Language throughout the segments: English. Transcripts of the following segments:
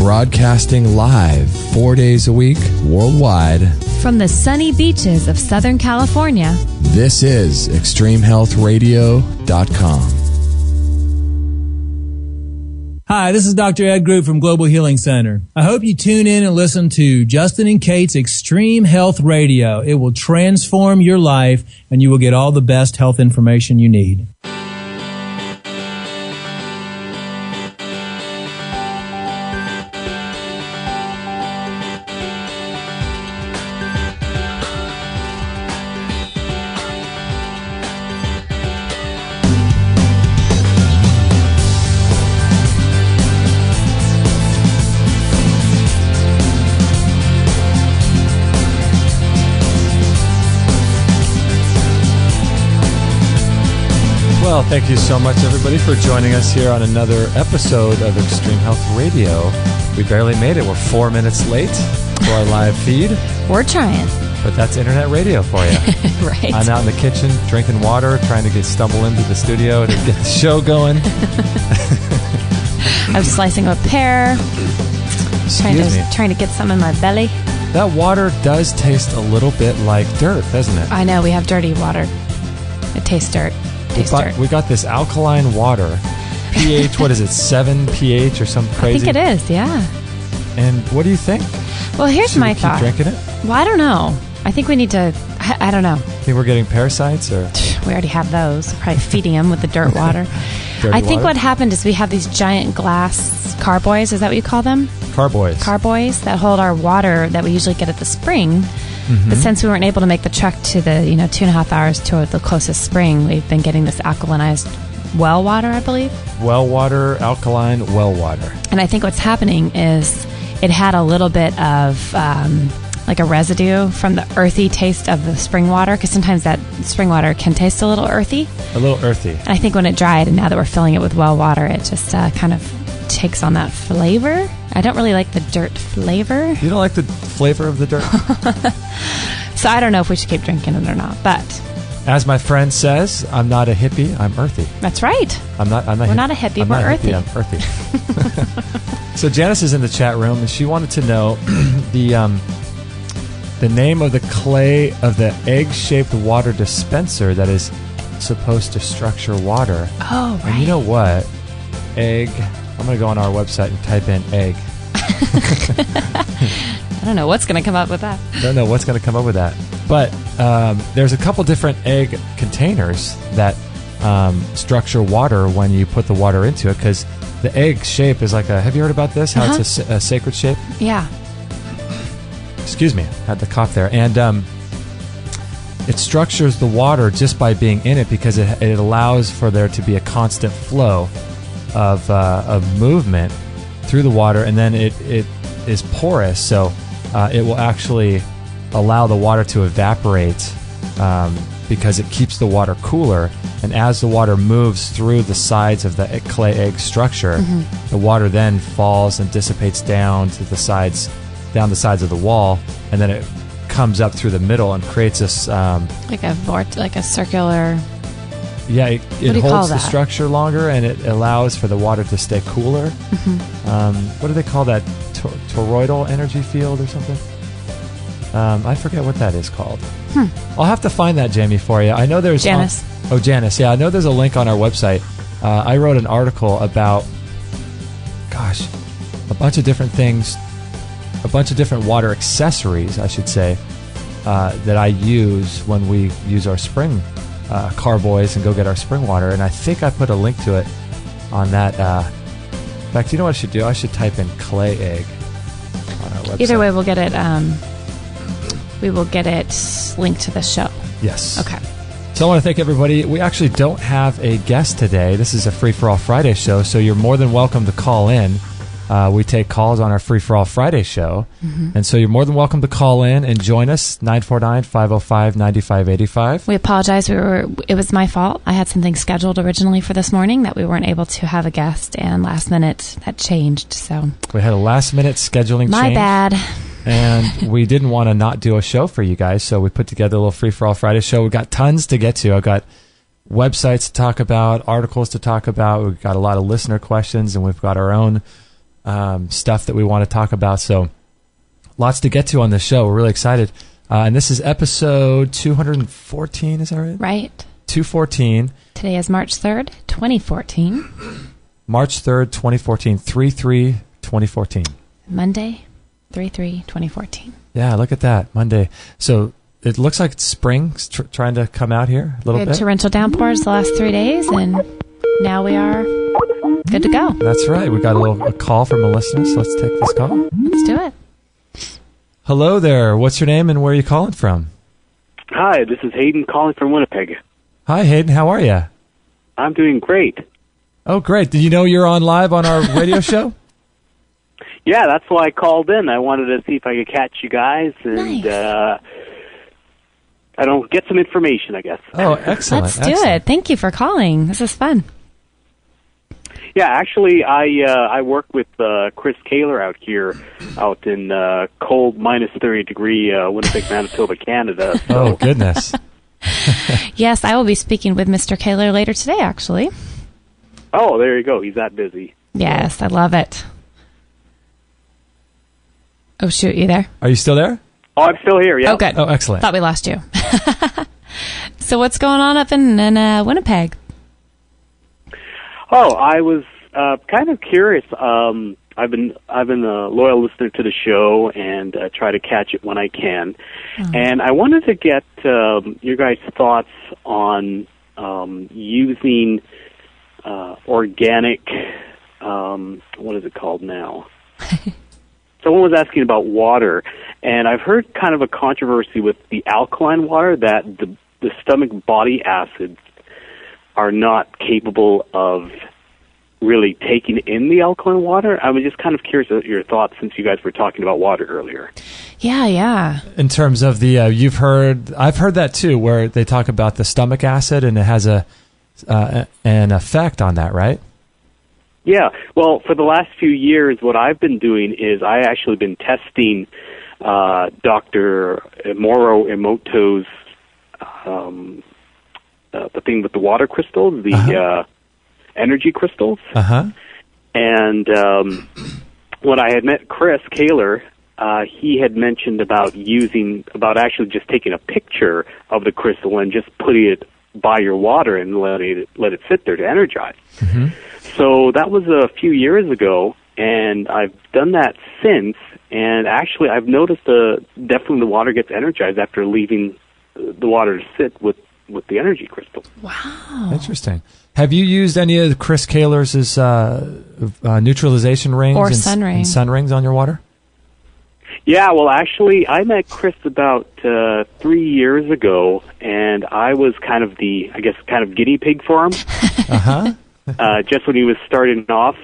broadcasting live 4 days a week worldwide from the sunny beaches of Southern California. This is ExtremeHealthRadio.com. Hi, this is Dr. Ed Group from Global Healing Center. I hope you tune in and listen to Justin and Kate's Extreme Health Radio. It will transform your life, and you will get all the best health information you need. Well, thank you so much, everybody, for joining us here on another episode of Extreme Health Radio. We barely made it. We're 4 minutes late for our live feed. We're trying. But that's internet radio for you. Right. I'm out in the kitchen drinking water, trying to stumble into the studio to get the show going. I'm slicing a pear, trying to get some in my belly. That water does taste a little bit like dirt, doesn't it? I know, we have dirty water. It tastes dirt. We got this alkaline water. pH, what is it, 7 pH or some crazy? I think it is, yeah. And what do you think? Well, here's my thought. Should we keep drinking it? Well, I don't know. I think we need to, I don't know. Think we're getting parasites? Or we already have those. We're probably feeding them with the dirt water. I think what happened is we have these giant glass carboys. Is that what you call them? Carboys. Carboys that hold our water that we usually get at the spring. Mm-hmm. But since we weren't able to make the trek to the 2.5 hours to the closest spring, we've been getting this alkalinized well water, I believe. Well water, alkaline well water. And I think what's happening is it had a little bit of like a residue from the earthy taste of the spring water, because sometimes that spring water can taste a little earthy. A little earthy. And I think when it dried, and now that we're filling it with well water, it just kind of takes on that flavor. I don't really like the dirt flavor. You don't like the flavor of the dirt? So I don't know if we should keep drinking it or not, but as my friend says, I'm not a hippie, I'm earthy. That's right. We're not a hippie, we're earthy. I'm earthy. So Janice is in the chat room, and she wanted to know the name of the clay of the egg-shaped water dispenser that is supposed to structure water. Oh, right. And you know what? Egg. I'm going to go on our website and type in egg. I don't know what's going to come up with that. But there's a couple different egg containers that structure water when you put the water into it, because the egg shape is like have you heard about this? How it's a sacred shape? Yeah. Excuse me. I had the cough there. And it structures the water just by being in it, because it allows for there to be a constant flow of movement through the water, and then it is porous, so it will actually allow the water to evaporate because it keeps the water cooler. And as the water moves through the sides of the clay egg structure, the water then falls and dissipates down the sides of the wall, and then it comes up through the middle and creates this like a circular. Yeah, it holds the structure longer, and it allows for the water to stay cooler. What do they call that? Toroidal energy field or something? I forget what that is called. I'll have to find that, Jamie, for you. I know there's... Janice. Janice. Yeah, I know there's a link on our website. I wrote an article about, a bunch of different things, a bunch of different water accessories, I should say, that I use when we use our spring carboys and go get our spring water, and I think I put a link to it on that. In fact, you know what I should do? I should type in clay egg on our website. Either way, we'll get it. We will get it linked to the show. Yes. Okay. So I want to thank everybody. We actually don't have a guest today. This is a Free For All Friday show, so you're more than welcome to call in. We take calls on our Free For All Friday show. And so you're more than welcome to call in and join us, 949-505-9585. We apologize. It was my fault. I had something scheduled originally for this morning that we weren't able to have a guest, and last minute that changed. So we had a last minute scheduling change. My bad. And we didn't want to not do a show for you guys, so we put together a little Free For All Friday show. We've got tons to get to. I've got websites to talk about, articles to talk about. We've got a lot of listener questions, and we've got our own stuff that we want to talk about. So lots to get to on this show. We're really excited. And this is episode 214, is that right? Right. 214. Today is March 3rd, 2014. March 3rd, 2014. 3/3/2014. Monday, 3/3/2014. Yeah, look at that. Monday. So it looks like spring's trying to come out here a little We bit. had torrential downpours the last 3 days, and now we are good to go. That's right. We got a call from a listener, so let's take this call. Let's do it. Hello there. What's your name and where are you calling from? Hi, this is Hayden calling from Winnipeg. Hi, Hayden. How are you? I'm doing great. Oh, great. Did you know you're on live on our radio show? Yeah, that's why I called in. I wanted to see if I could catch you guys and Nice. I don't get some information, I guess. Oh, excellent. Let's do it. Thank you for calling. This is fun. Yeah, actually, I work with Chris Kaler out here, out in cold minus 30-degree Winnipeg, Manitoba, Canada. So. Oh, goodness. Yes, I will be speaking with Mr. Kaler later today, actually. Oh, there you go. He's that busy. Yes, I love it. Oh, shoot, you there? Are you still there? Oh, I'm still here, yeah. Oh, good. Oh, excellent. Thought we lost you. So what's going on up in Winnipeg? Oh, I was kind of curious. I've been a loyal listener to the show and try to catch it when I can. And I wanted to get your guys' thoughts on using organic. What is it called now? Someone was asking about water, and I've heard kind of a controversy with the alkaline water that the stomach body acids are not capable of really taking in the alkaline water. I was just kind of curious about your thoughts since you guys were talking about water earlier. Yeah. In terms of the, I've heard that too, where they talk about the stomach acid and it has an effect on that, right? Yeah. Well, for the last few years, what I've been doing is I actually been testing Dr. Moro Emoto's the thing with the water crystals, the energy crystals. And when I had met Chris Kaler, he had mentioned about actually just taking a picture of the crystal and just putting it by your water and let it sit there to energize. So that was a few years ago, and I've done that since. And actually, I've noticed definitely the water gets energized after leaving the water to sit with the energy crystal. Wow. Interesting. Have you used any of Chris Kaler's neutralization rings or and sun rings on your water? Yeah, well, actually, I met Chris about 3 years ago, and I was kind of guinea pig for him. Just when he was starting off,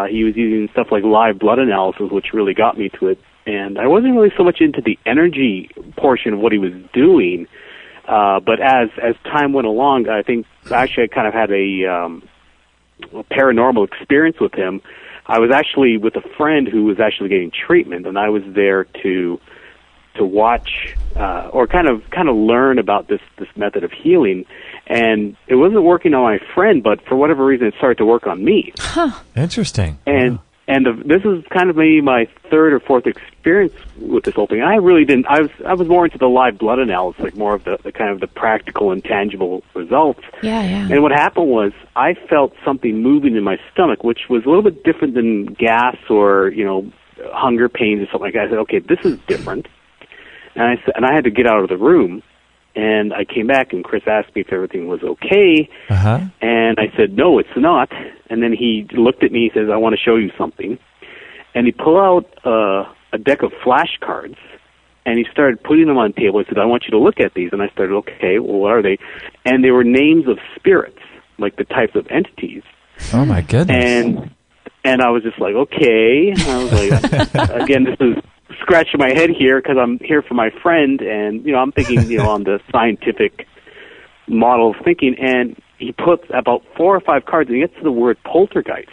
he was using stuff like live blood analysis, which really got me to it. And I wasn't really so much into the energy portion of what he was doing, but as time went along, I think actually I kind of had a paranormal experience with him. I was actually with a friend who was actually getting treatment, and I was there to watch or kind of learn about this method of healing. And it wasn't working on my friend, but for whatever reason, it started to work on me. Interesting. And this is kind of maybe my third or fourth experience with this whole thing. I really didn't. I was more into the live blood analysis, like more of the kind of the practical and tangible results. Yeah. And what happened was I felt something moving in my stomach, which was a little bit different than gas or hunger pains or something like that. I said, okay, this is different. And I had to get out of the room. And I came back, and Chris asked me if everything was okay. And I said, no, it's not. And then he looked at me, he says, I want to show you something. And he pulled out a deck of flashcards, and he started putting them on the table. He said, I want you to look at these. And I started, okay, well, what are they? And they were names of spirits, like the types of entities. Oh, my goodness. And I was just like, okay. And I was like, again, this is scratching my head here because I'm here for my friend, and I'm thinking on the scientific model of thinking, and he puts about 4 or 5 cards and he gets to the word poltergeist.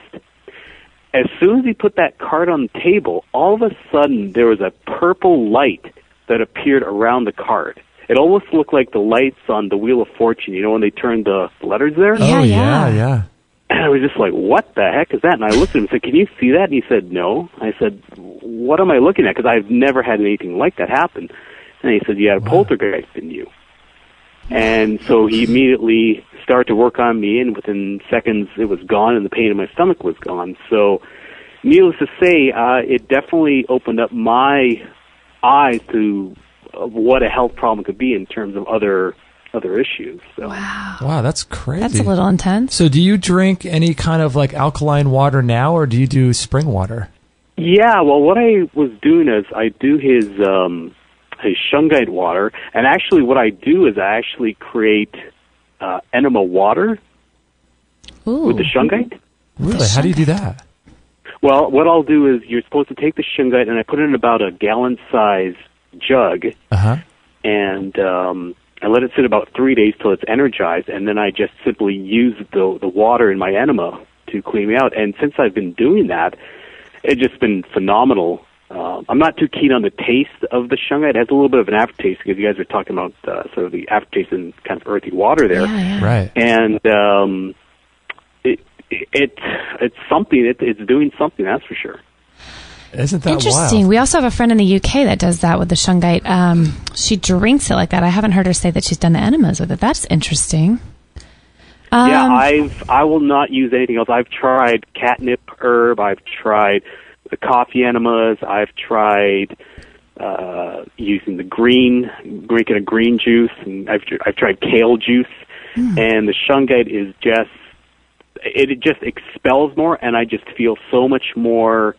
As soon as he put that card on the table, all of a sudden there was a purple light that appeared around the card. It almost looked like the lights on the Wheel of Fortune, when they turn the letters there. Yeah. And I was just like, what the heck is that? And I looked at him and said, can you see that? And he said, no. I said, what am I looking at? Because I've never had anything like that happen. And he said, you had a poltergeist in you. And so he immediately started to work on me, and within seconds it was gone, and the pain in my stomach was gone. So needless to say, it definitely opened up my eyes to what a health problem could be in terms of other issues. So. Wow, that's crazy. That's a little intense. So do you drink any kind of like alkaline water now, or do you do spring water? Yeah, well, what I was doing is I do his shungite water, and actually what I do is I actually create enema water with the shungite. Really? How do you do that? Well, what I'll do is you're supposed to take the shungite, and I put it in about a gallon-size jug, and I let it sit about 3 days till it's energized, and then I just simply use the water in my enema to clean me out. And since I've been doing that, it's just been phenomenal. I'm not too keen on the taste of the shungite. It has a little bit of an aftertaste, because you guys are talking about sort of the aftertaste and kind of earthy water there. Yeah. Right. And it's something. It's doing something, that's for sure. Isn't that interesting? Wild? We also have a friend in the UK that does that with the shungite. She drinks it like that. I haven't heard her say that she's done the enemas with it. That's interesting. I will not use anything else. I've tried catnip herb. I've tried the coffee enemas. I've tried using drinking a green juice, and I've tried kale juice. And the shungite is it just expels more, and I just feel so much more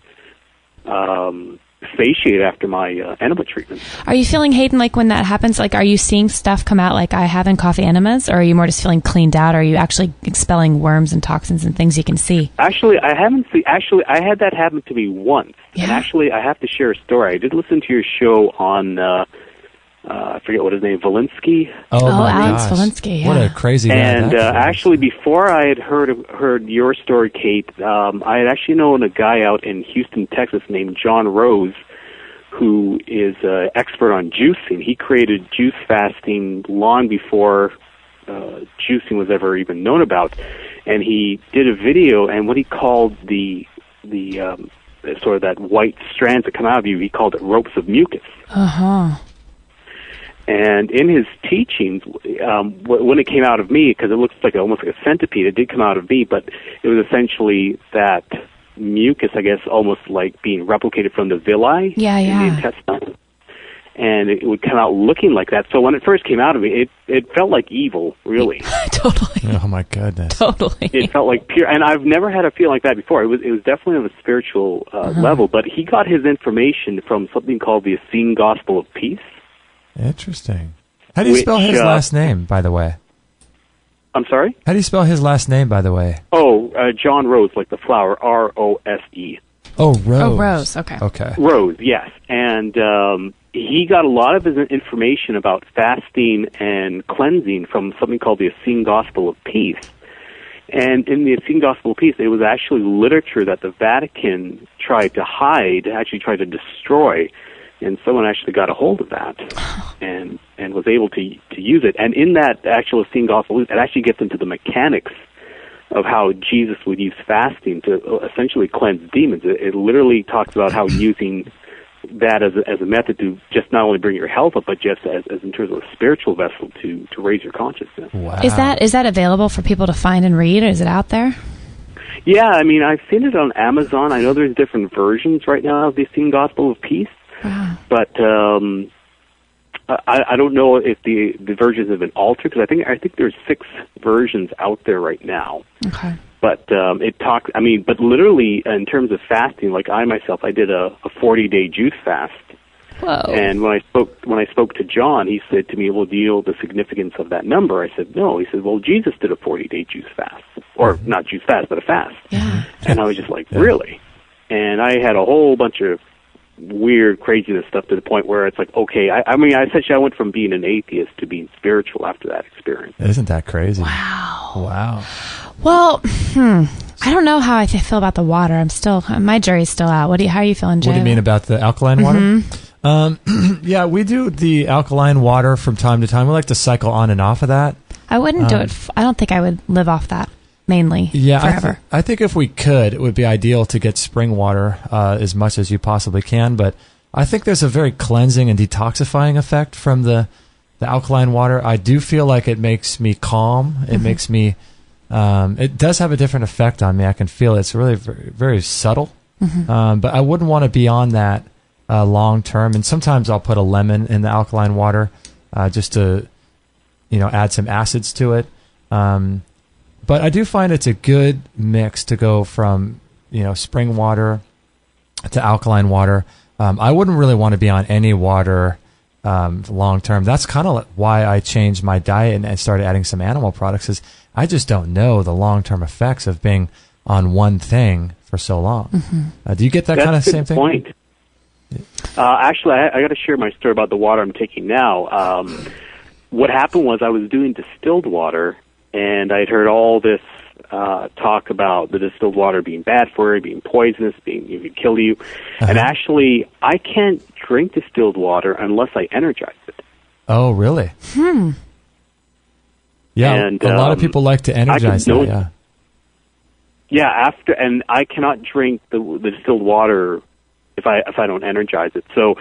satiated after my enema treatment. Are you feeling, Hayden, like when that happens, like are you seeing stuff come out like I have in coffee enemas, or are you more just feeling cleaned out? Or are you actually expelling worms and toxins and things you can see? Actually, I haven't seen. Actually, I had that happen to me once. Yeah. And actually, I have to share a story. I did listen to your show on, I forget what his name, Valinsky? Oh my Alex gosh. Valinsky, yeah. What a crazy guy. And actually, before I had heard your story, Kate, I had actually known a guy out in Houston, Texas named John Rose, who is an expert on juicing. He created juice fasting long before juicing was ever even known about. And he did a video, and what he called the sort of that white strands that come out of you, he called it ropes of mucus. And in his teachings, when it came out of me, because it looks like almost like a centipede, it did come out of me, but it was essentially that mucus, I guess, almost like being replicated from the villi in the intestine. And it would come out looking like that. So when it first came out of me, it felt like evil, really. Totally. Oh my goodness. Totally. It felt like pure, and I've never had a feeling like that before. It was definitely on a spiritual level, but he got his information from something called the Essene Gospel of Peace. Interesting. How do you spell his last name, by the way? I'm sorry? How do you spell his last name, by the way? Oh, John Rose, like the flower, R-O-S-E. Oh, Rose. Oh, Rose, okay. Okay. Rose, yes. And he got a lot of his information about fasting and cleansing from something called the Essene Gospel of Peace. And in the Essene Gospel of Peace, it was actually literature that the Vatican tried to hide, actually tried to destroy. And someone actually got a hold of that and was able to use it. And in that actual Essene Gospel, it actually gets into the mechanics of how Jesus would use fasting to essentially cleanse demons. It literally talks about how using that as a method to just not only bring your health up, but just as in terms of a spiritual vessel to raise your consciousness. Wow. Is that available for people to find and read, or is it out there? Yeah, I mean, I've seen it on Amazon. I know there's different versions right now of the Essene Gospel of Peace. Wow. But I don't know if the versions have been altered, because I think there's 6 versions out there right now. Okay. But it talks. I mean, but literally in terms of fasting, like I myself, I did a 40-day juice fast. Whoa. And when I spoke to John, he said to me, "Well, do you know the significance of that number?" I said, "No." He said, "Well, Jesus did a 40-day juice fast, or not juice fast, but a fast." Yeah. And I was just like, "Really?" And I had a whole bunch of weird craziness stuff to the point where it's like, okay, I mean, essentially I went from being an atheist to being spiritual after that experience. Isn't that crazy? Wow. Well, I don't know how I feel about the water. My jury's still out. How are you feeling, Jay? What do you mean about the alkaline water? Yeah, we do the alkaline water from time to time. We like to cycle on and off of that. I wouldn't do it. I don't think I would live off that. mainly forever. I think if we could, it would be ideal to get spring water as much as you possibly can. But I think there's a very cleansing and detoxifying effect from the alkaline water. I do feel like it makes me calm. It makes me, it does have a different effect on me. I can feel it. It's really very, very subtle. But I wouldn't want to be on that long term. And sometimes I'll put a lemon in the alkaline water just to, add some acids to it. But I do find it's a good mix to go from, spring water to alkaline water. I wouldn't really want to be on any water long term. That's kind of why I changed my diet and started adding some animal products, is I just don't know the long term effects of being on one thing for so long. Do you get that kind of same thing? Point. Actually, I got to share my story about the water I'm taking now. What happened was I was doing distilled water, and I'd heard all this talk about the distilled water being bad for you, being poisonous, it could kill you. And actually, I can't drink distilled water unless I energize it. Oh, really? Yeah, and, a lot of people like to energize that, Yeah, and I cannot drink the distilled water if I don't energize it. So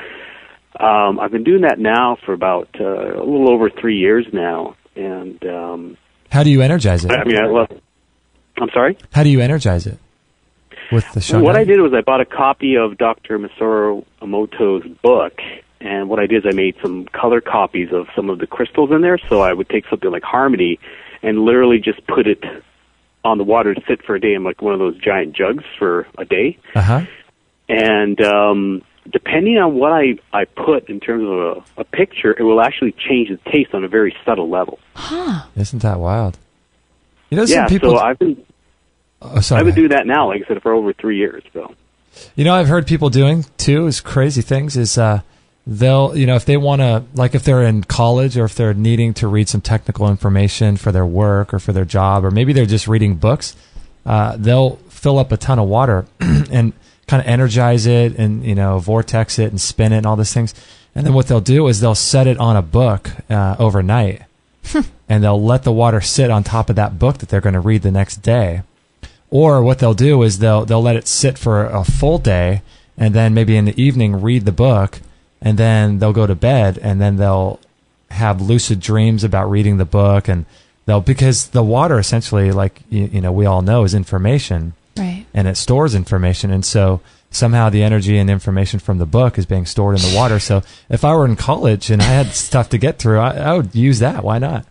I've been doing that now for about a little over 3 years now. And how do you energize it? I'm sorry? How do you energize it? With the shotgun? What I did was I bought a copy of Dr. Masaru Emoto's book, and what I did is I made some color copies of some of the crystals in there. So I would take something like Harmony and literally just put it on the water to sit for a day in like one of those giant jugs for a day. And depending on what I put in terms of a picture, it will actually change the taste on a very subtle level. Isn't that wild? Some people... so I've been doing that now, like I said, for over 3 years. So, I've heard people doing too is crazy things. Is they'll, if they want to, like if they're in college or if they're needing to read some technical information for their work or for their job, or maybe they're just reading books, they'll fill up a ton of water and kind of energize it and vortex it and spin it and all these things. And then what they'll do is they'll set it on a book overnight. And they'll let the water sit on top of that book that they're going to read the next day. Or what they'll do is they'll let it sit for a full day, and then maybe in the evening read the book, and then they'll go to bed, and then they'll have lucid dreams about reading the book, and because the water essentially, like we all know, is information, right? And it stores information, and so somehow the energy and information from the book is being stored in the water. So if I were in college and I had stuff to get through, I would use that. Why not?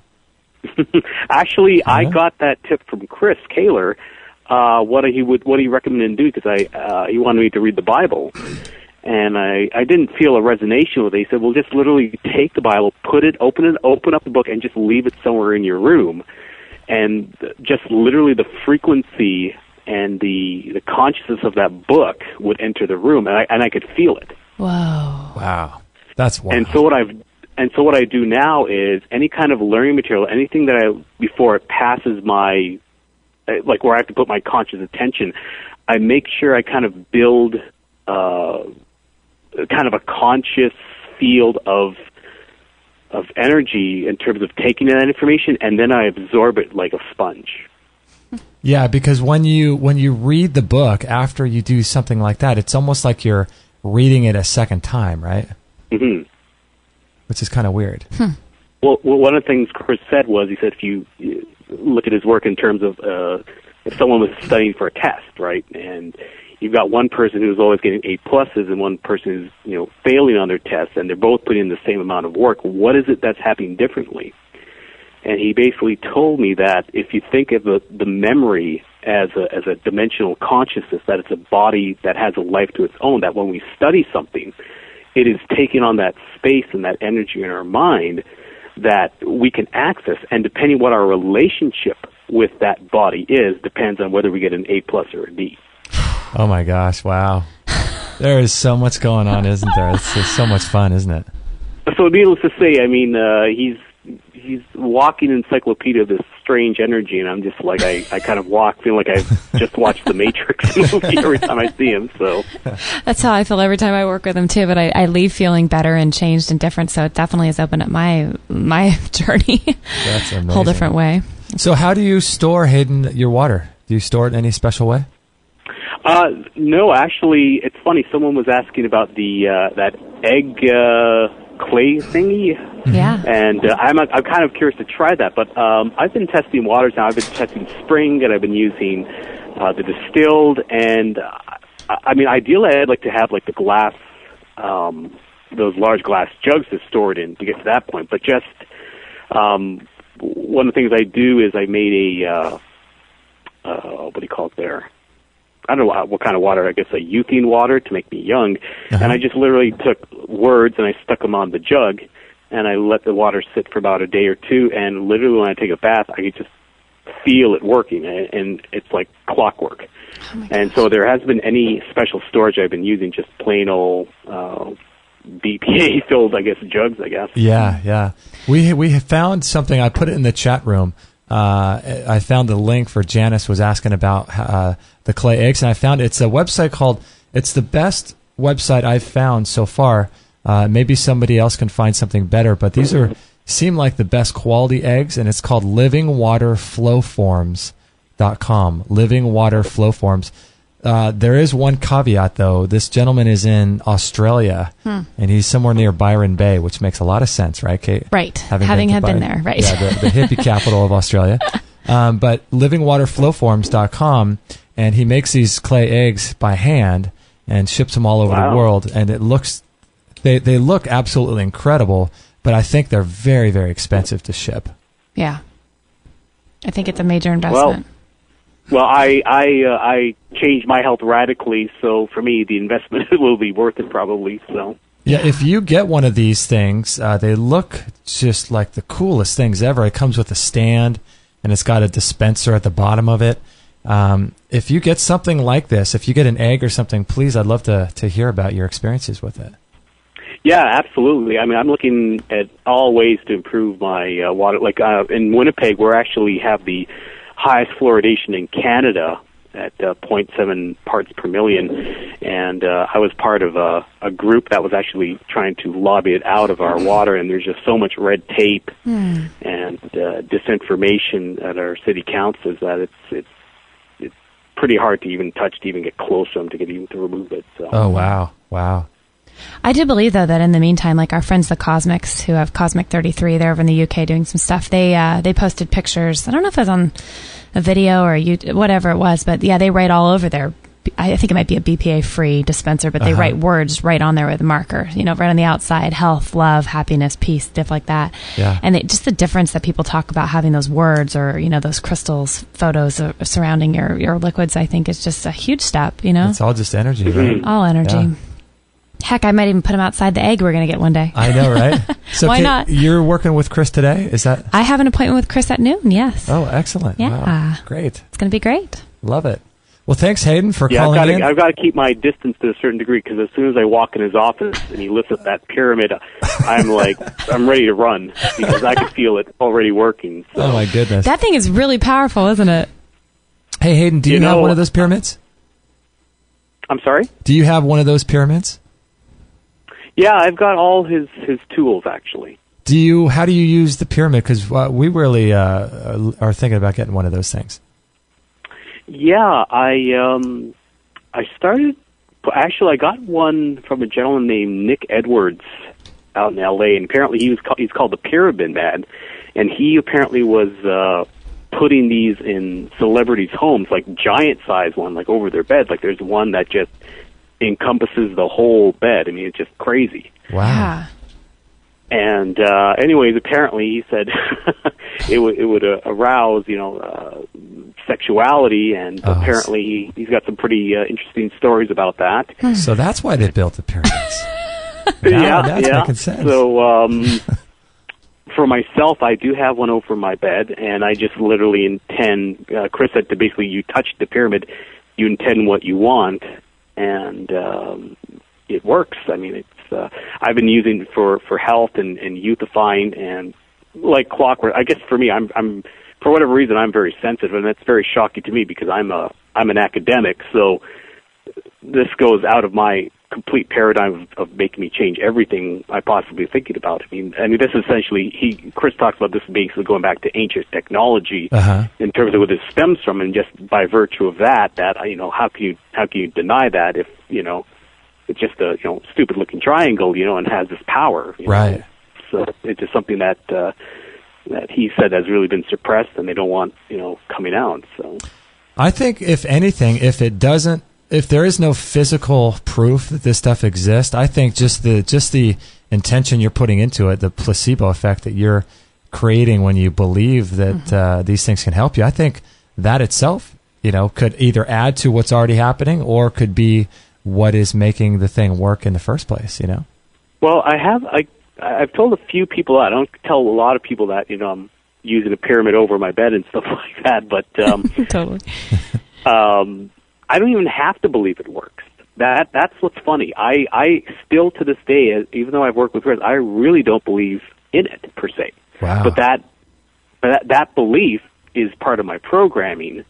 Actually, I got that tip from Chris Kaler. What he recommended to do, because he wanted me to read the Bible, and I didn't feel a resonation with it. He said, "Well, just literally take the Bible, open up the book, and just leave it somewhere in your room, and just literally the frequency and the consciousness of that book would enter the room, and I could feel it." Whoa! Wow, that's wild. And so what I do now is any kind of learning material, anything that before it passes my, like where I have to put my conscious attention, I make sure I kind of build kind of a conscious field of energy in terms of taking that information, and then I absorb it like a sponge. Yeah, because when you read the book after you do something like that, it's almost like you're reading it a second time, right? Mm-hmm. Which is kind of weird. Well, one of the things Chris said was, he said if you look at his work in terms of if someone was studying for a test, right, and you've got one person who's always getting A+ and one person who's failing on their tests, and they're both putting in the same amount of work, what is it that's happening differently? And he basically told me that if you think of the memory as a dimensional consciousness, that it's a body that has a life to its own, that when we study something, it is taking on that space and that energy in our mind that we can access. And depending what our relationship with that body is, depends on whether we get an A+ or a D. Oh my gosh, wow. There is so much going on, isn't there? It's just so much fun, isn't it? So needless to say, I mean, he's walking encyclopedia of this strange energy, and I'm just like, I kind of walk feeling like I've just watched the Matrix movie every time I see him. So that's how I feel every time I work with him too. But I leave feeling better and changed and different. So it definitely has opened up my journey. That's amazing. Whole different way. So how do you store, Hayden, your water? Do you store it in any special way? No, actually, it's funny. Someone was asking about the that egg clay thingy. Yeah. And I'm kind of curious to try that. But I've been testing waters now. I've been testing spring, and I've been using the distilled. And I mean, ideally, I'd like to have like the glass, those large glass jugs to store it in to get to that point. But just one of the things I do is I made a what do you call it there? I don't know what kind of water, I guess a youthing water to make me young. Uh-huh. And I just literally took words and I stuck them on the jug and I let the water sit for about a day or two. And literally when I take a bath, I could just feel it working. And it's like clockwork. Oh and so there hasn't been any special storage I've been using, just plain old BPA filled, I guess, jugs, I guess. Yeah, yeah. We found something. I put it in the chat room. I found the link for Janice was asking about the clay eggs, and I found it's a website called, it's the best website I've found so far. Maybe somebody else can find something better, but these seem like the best quality eggs, and it's called livingwaterflowforms.com. Living Water Flow Forms. There is one caveat, though. This gentleman is in Australia, and he's somewhere near Byron Bay, which makes a lot of sense, right, Kate? Right. Having been there, right. Yeah, the hippie capital of Australia. But livingwaterflowforms.com, and he makes these clay eggs by hand and ships them all over the world. And it looks, they look absolutely incredible, but I think they're very, very expensive to ship. Yeah. I think it's a major investment. Well, I changed my health radically, so for me, the investment will be worth it probably. So yeah, if you get one of these things, they look just like the coolest things ever. It comes with a stand, and it's got a dispenser at the bottom of it. If you get something like this, if you get an egg or something, please, I'd love to hear about your experiences with it. Yeah, absolutely. I mean, I'm looking at all ways to improve my water. Like in Winnipeg, we actually have the highest fluoridation in Canada at 0.7 parts per million, and I was part of a group that was actually trying to lobby it out of our water, and there's just so much red tape and disinformation at our city councils that it's pretty hard to even touch, to even get close to them, to get even to remove it. So. Oh, wow. I do believe, though, that in the meantime, like our friends, the Cosmics, who have Cosmic 33, they're over in the UK doing some stuff. They posted pictures. I don't know if it was on a video or whatever it was, but yeah, they write all over there. I think it might be a BPA-free dispenser, but they write words right on there with a marker, right on the outside: health, love, happiness, peace, stuff like that. Yeah. And just the difference that people talk about having those words or, those crystals, photos surrounding your liquids, I think is just a huge step, It's all just energy, right? All energy. Yeah. Heck, I might even put them outside the egg we're going to get one day. I know, right? So why not? You're working with Chris today? Is that? I have an appointment with Chris at noon, yes. Oh, excellent. Yeah. Wow. Great. It's going to be great. Love it. Well, thanks, Hayden, for calling in. I've got to keep my distance to a certain degree, because as soon as I walk in his office and he lifts up that pyramid, I'm ready to run, because I can feel it already working. So. Oh, my goodness. That thing is really powerful, isn't it? Hey, Hayden, do you have one of those pyramids? I'm sorry? Do you have one of those pyramids? Yeah, I've got all his tools, actually. How do you use the pyramid? Because we really are thinking about getting one of those things. Yeah, I started. Actually, I got one from a gentleman named Nick Edwards out in L.A., and apparently he's called the Pyramid Man, and he apparently was putting these in celebrities' homes, like giant-size one, like over their beds. Like there's one that just encompasses the whole bed. I mean, it's just crazy. Wow. Yeah. And anyways, apparently he said it would arouse, sexuality, and apparently he's got some pretty interesting stories about that. So that's why they built the pyramids. That's making sense. So for myself, I do have one over my bed, and I just literally intend. Chris said, to basically, you touch the pyramid, you intend what you want, and it works. I mean, it's I've been using it for health and youthifying, and like clockwork. I guess for me, I'm for whatever reason, I'm very sensitive, and that's very shocking to me, because I'm an academic, so this goes out of my complete paradigm of making me change everything I possibly thinking about. I mean, this is essentially, Chris talks about this basically going back to ancient technology in terms of what it stems from, and just by virtue of that, how can you deny that if, it's just a, stupid looking triangle, and has this power. Right. So it's just something that he said has really been suppressed, and they don't want, coming out. So I think, if anything, if there is no physical proof that this stuff exists, I think just the intention you're putting into it, the placebo effect that you're creating when you believe that these things can help you, I think that itself, could either add to what's already happening or could be what is making the thing work in the first place. Well, I've told a few people that. I don't tell a lot of people that I'm using a pyramid over my bed and stuff like that, but totally. I don't even have to believe it works. That's what's funny. I still to this day, even though I've worked with Chris, I really don't believe in it per se. Wow. But that belief is part of my programming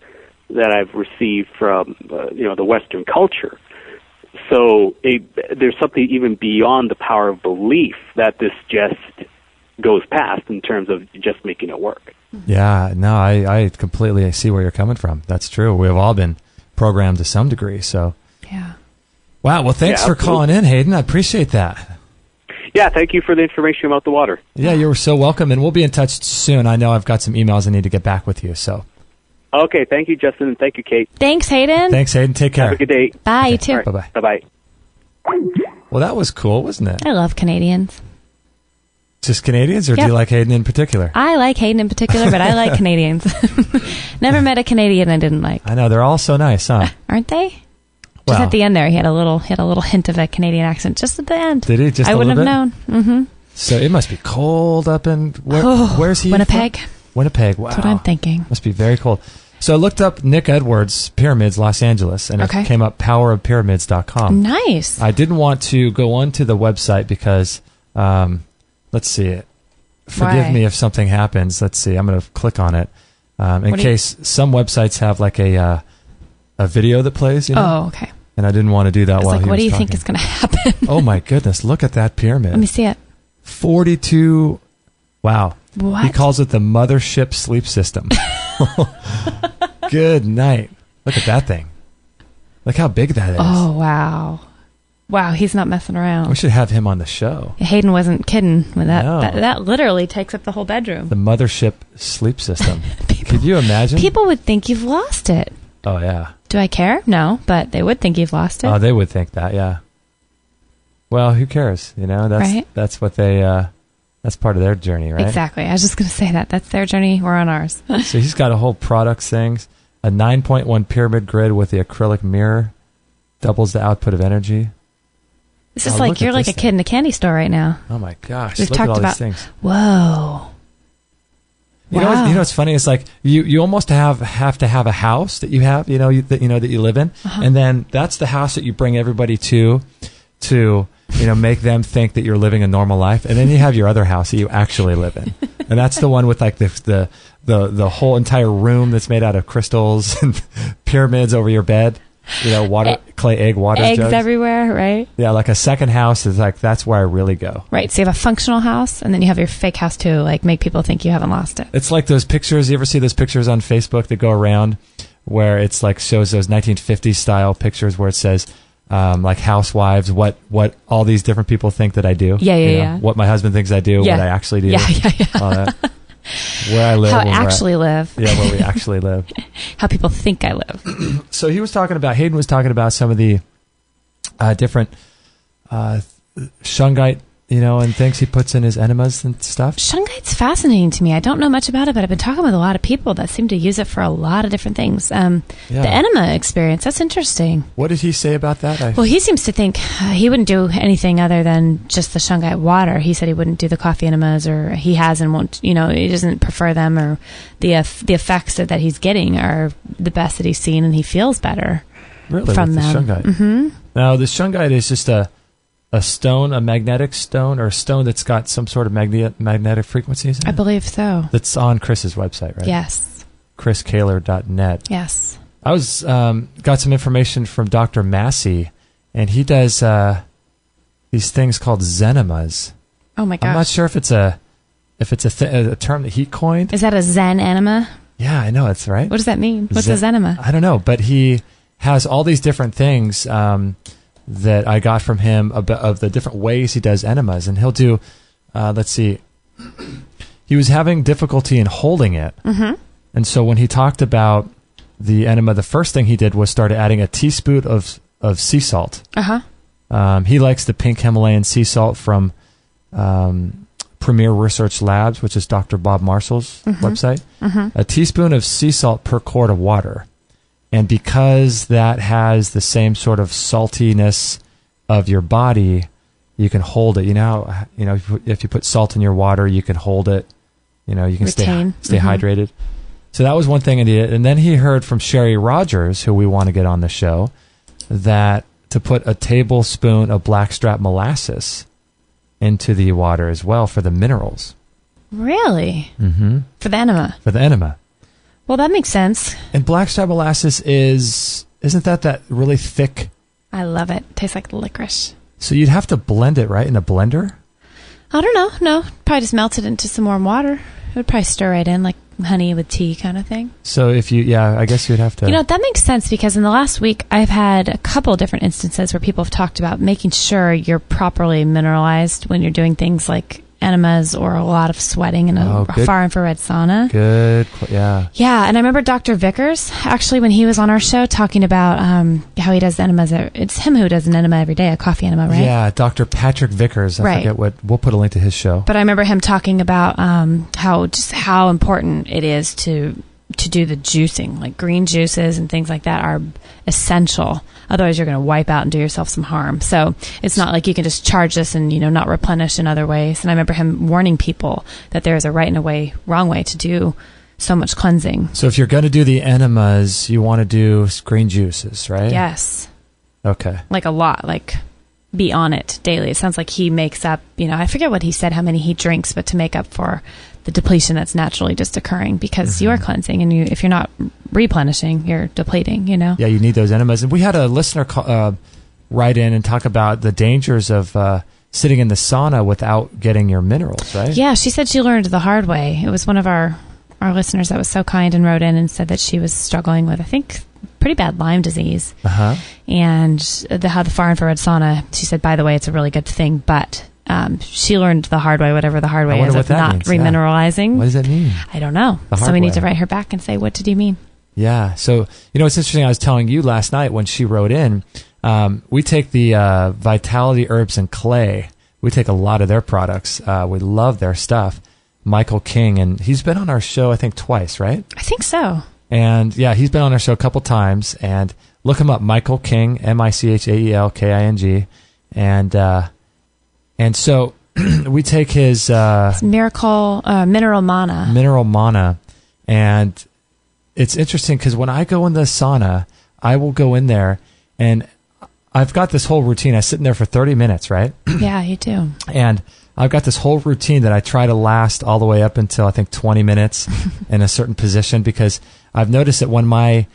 that I've received from the Western culture. So there's something even beyond the power of belief that this just goes past in terms of just making it work. Yeah, no, I completely see where you're coming from. That's true. We've all been programmed to some degree. So yeah. Wow. Well, thanks for calling in, Hayden. I appreciate that. Yeah, thank you for the information about the water. Yeah, you're so welcome, and we'll be in touch soon. I know I've got some emails I need to get back with you. So. Okay, thank you, Justin, and thank you, Kate. Thanks, Hayden. Take care. Have a good day. Bye, okay. You too. Right. Bye-bye. Bye-bye. Well, that was cool, wasn't it? I love Canadians. Just Canadians, or do you like Hayden in particular? I like Hayden in particular, but I like Canadians. Never met a Canadian I didn't like. I know, they're all so nice, huh? Aren't they? Well, just at the end there, he had a little hint of a Canadian accent just at the end. Did he? Just I a wouldn't little have bit? known. Mm-hmm. So it must be cold up in where's he? Winnipeg. From? Winnipeg. Wow. That's what I'm thinking. Must be very cold. So I looked up Nick Edwards Pyramids, Los Angeles, and it came up powerofpyramids.com. Nice. I didn't want to go onto the website because, let's see, forgive me if something happens. Let's see, I'm going to click on it in case some websites have like a video that plays. Oh, okay. And I didn't want to do that while he was talking. What do you think is going to happen? Oh my goodness, look at that pyramid. Let me see it. 42. Wow. What? He calls it the mothership sleep system. Good night. Look at that thing. Look how big that is. Oh, wow. Wow, he's not messing around. We should have him on the show. Hayden wasn't kidding with that. No. That literally takes up the whole bedroom. The mothership sleep system. Could you imagine? People would think you've lost it. Oh, yeah. Do I care? No, but they would think you've lost it. Oh, they would think that, yeah. Well, who cares? That's what they... that's part of their journey, right? Exactly. I was just going to say that. That's their journey. We're on ours. So he's got a whole product things. A 9.1 pyramid grid with the acrylic mirror. Doubles the output of energy. It's just like you're like a kid in a candy store right now. Oh, my gosh. We've look talked at all about, these things. Whoa. You know what's funny? It's like you almost have to have a house that you have, that you live in. And then that's the house that you bring everybody to make them think that you're living a normal life, and then you have your other house that you actually live in, and that's the one with like the whole entire room that's made out of crystals and pyramids over your bed, clay egg water eggs jugs everywhere, right? Yeah, like a second house is like that's where I really go. Right. So you have a functional house, and then you have your fake house too, like make people think you haven't lost it. It's like those pictures. You ever see those pictures on Facebook that go around where it's like shows those 1950s style pictures where it says. Like housewives, what all these different people think that I do. Yeah. What my husband thinks I do, what I actually do. Yeah. All that. Where I live. How I actually live. Yeah, where we actually live. How people think I live. So Hayden was talking about some of the different shungite, and things he puts in his enemas and stuff. Shungite's fascinating to me. I don't know much about it, but I've been talking with a lot of people that seem to use it for a lot of different things. The enema experience, that's interesting. What did he say about that? Well, he seems to think he wouldn't do anything other than just the shungite water. He said he wouldn't do the coffee enemas, or he has and won't, he doesn't prefer them, or the effects that he's getting are the best that he's seen, and he feels better from them. Shungite. Mm-hmm. Now, the shungite is just a stone, a magnetic stone, or a stone that's got some sort of magnetic frequencies in it? I believe so. That's on Chris's website, right? Yes. chriskaler.net. Yes. I was got some information from Dr. Massey and he does these things called Zenemas. Oh my gosh! I'm not sure if it's a term that he coined. Is that a Zen enema? Yeah, I know it's right. What does that mean? What's a Zenema? I don't know, but he has all these different things that I got from him of the different ways he does enemas, and he'll do. Let's see. He was having difficulty in holding it, and so when he talked about the enema, the first thing he did was start adding a teaspoon of sea salt. He likes the pink Himalayan sea salt from Premier Research Labs, which is Dr. Bob Marshall's website. A teaspoon of sea salt per quart of water. And because that has the same sort of saltiness of your body, you can hold it. If you put salt in your water, you can hold it. You can stay hydrated. So that was one thing he did. And then he heard from Sherry Rogers, who we want to get on the show, that to put a tablespoon of blackstrap molasses into the water as well for the minerals. Really? For the enema? For the enema. Well, that makes sense. And blackstrap molasses isn't that really thick? I love it. Tastes like licorice. So you'd have to blend it, right, in a blender? I don't know. No, probably just melt it into some warm water. It would probably stir right in, like honey with tea kind of thing. So I guess you'd have to... that makes sense because in the last week, I've had a couple of different instances where people have talked about making sure you're properly mineralized when you're doing things like enemas or a lot of sweating in a far infrared sauna. Good, yeah. Yeah, and I remember Dr. Vickers, actually, when he was on our show talking about how he does enemas. It's him who does an enema every day, a coffee enema, right? Yeah, Dr. Patrick Vickers. I forget what... We'll put a link to his show. But I remember him talking about how important it is to do the juicing, like green juices and things like that are essential. Otherwise, you're going to wipe out and do yourself some harm. So it's not like you can just charge this and, not replenish in other ways. And I remember him warning people that there is a right and a wrong way to do so much cleansing. So if you're going to do the enemas, you want to do green juices, right? Yes. Okay. Like a lot, like be on it daily. It sounds like he makes up, I forget what he said, how many he drinks, but to make up for the depletion that's naturally just occurring because you are cleansing and if you're not replenishing, you're depleting, Yeah, you need those enemas. And we had a listener write in and talk about the dangers of sitting in the sauna without getting your minerals, right? Yeah, she said she learned the hard way. It was one of our listeners that was so kind and wrote in and said that she was struggling with, I think, pretty bad Lyme disease. And how the far infrared sauna, she said, by the way, it's a really good thing, but she learned the hard way, whatever the hard way is, of not remineralizing. Yeah. What does that mean? I don't know. So we need to write her back and say, what did you mean? Yeah. So, it's interesting. I was telling you last night when she wrote in, we take the Vitality Herbs and Clay. We take a lot of their products. We love their stuff. Michael King, and he's been on our show, I think, twice, right? I think so. And yeah, he's been on our show a couple times. And look him up, Michael King, MichaelKing. And so we take his Mineral Mana. Mineral Mana. And it's interesting because when I go in the sauna, I will go in there and I've got this whole routine. I sit in there for 30 minutes, right? Yeah, you do. And I've got this whole routine that I try to last all the way up until I think 20 minutes in a certain position because I've noticed that when my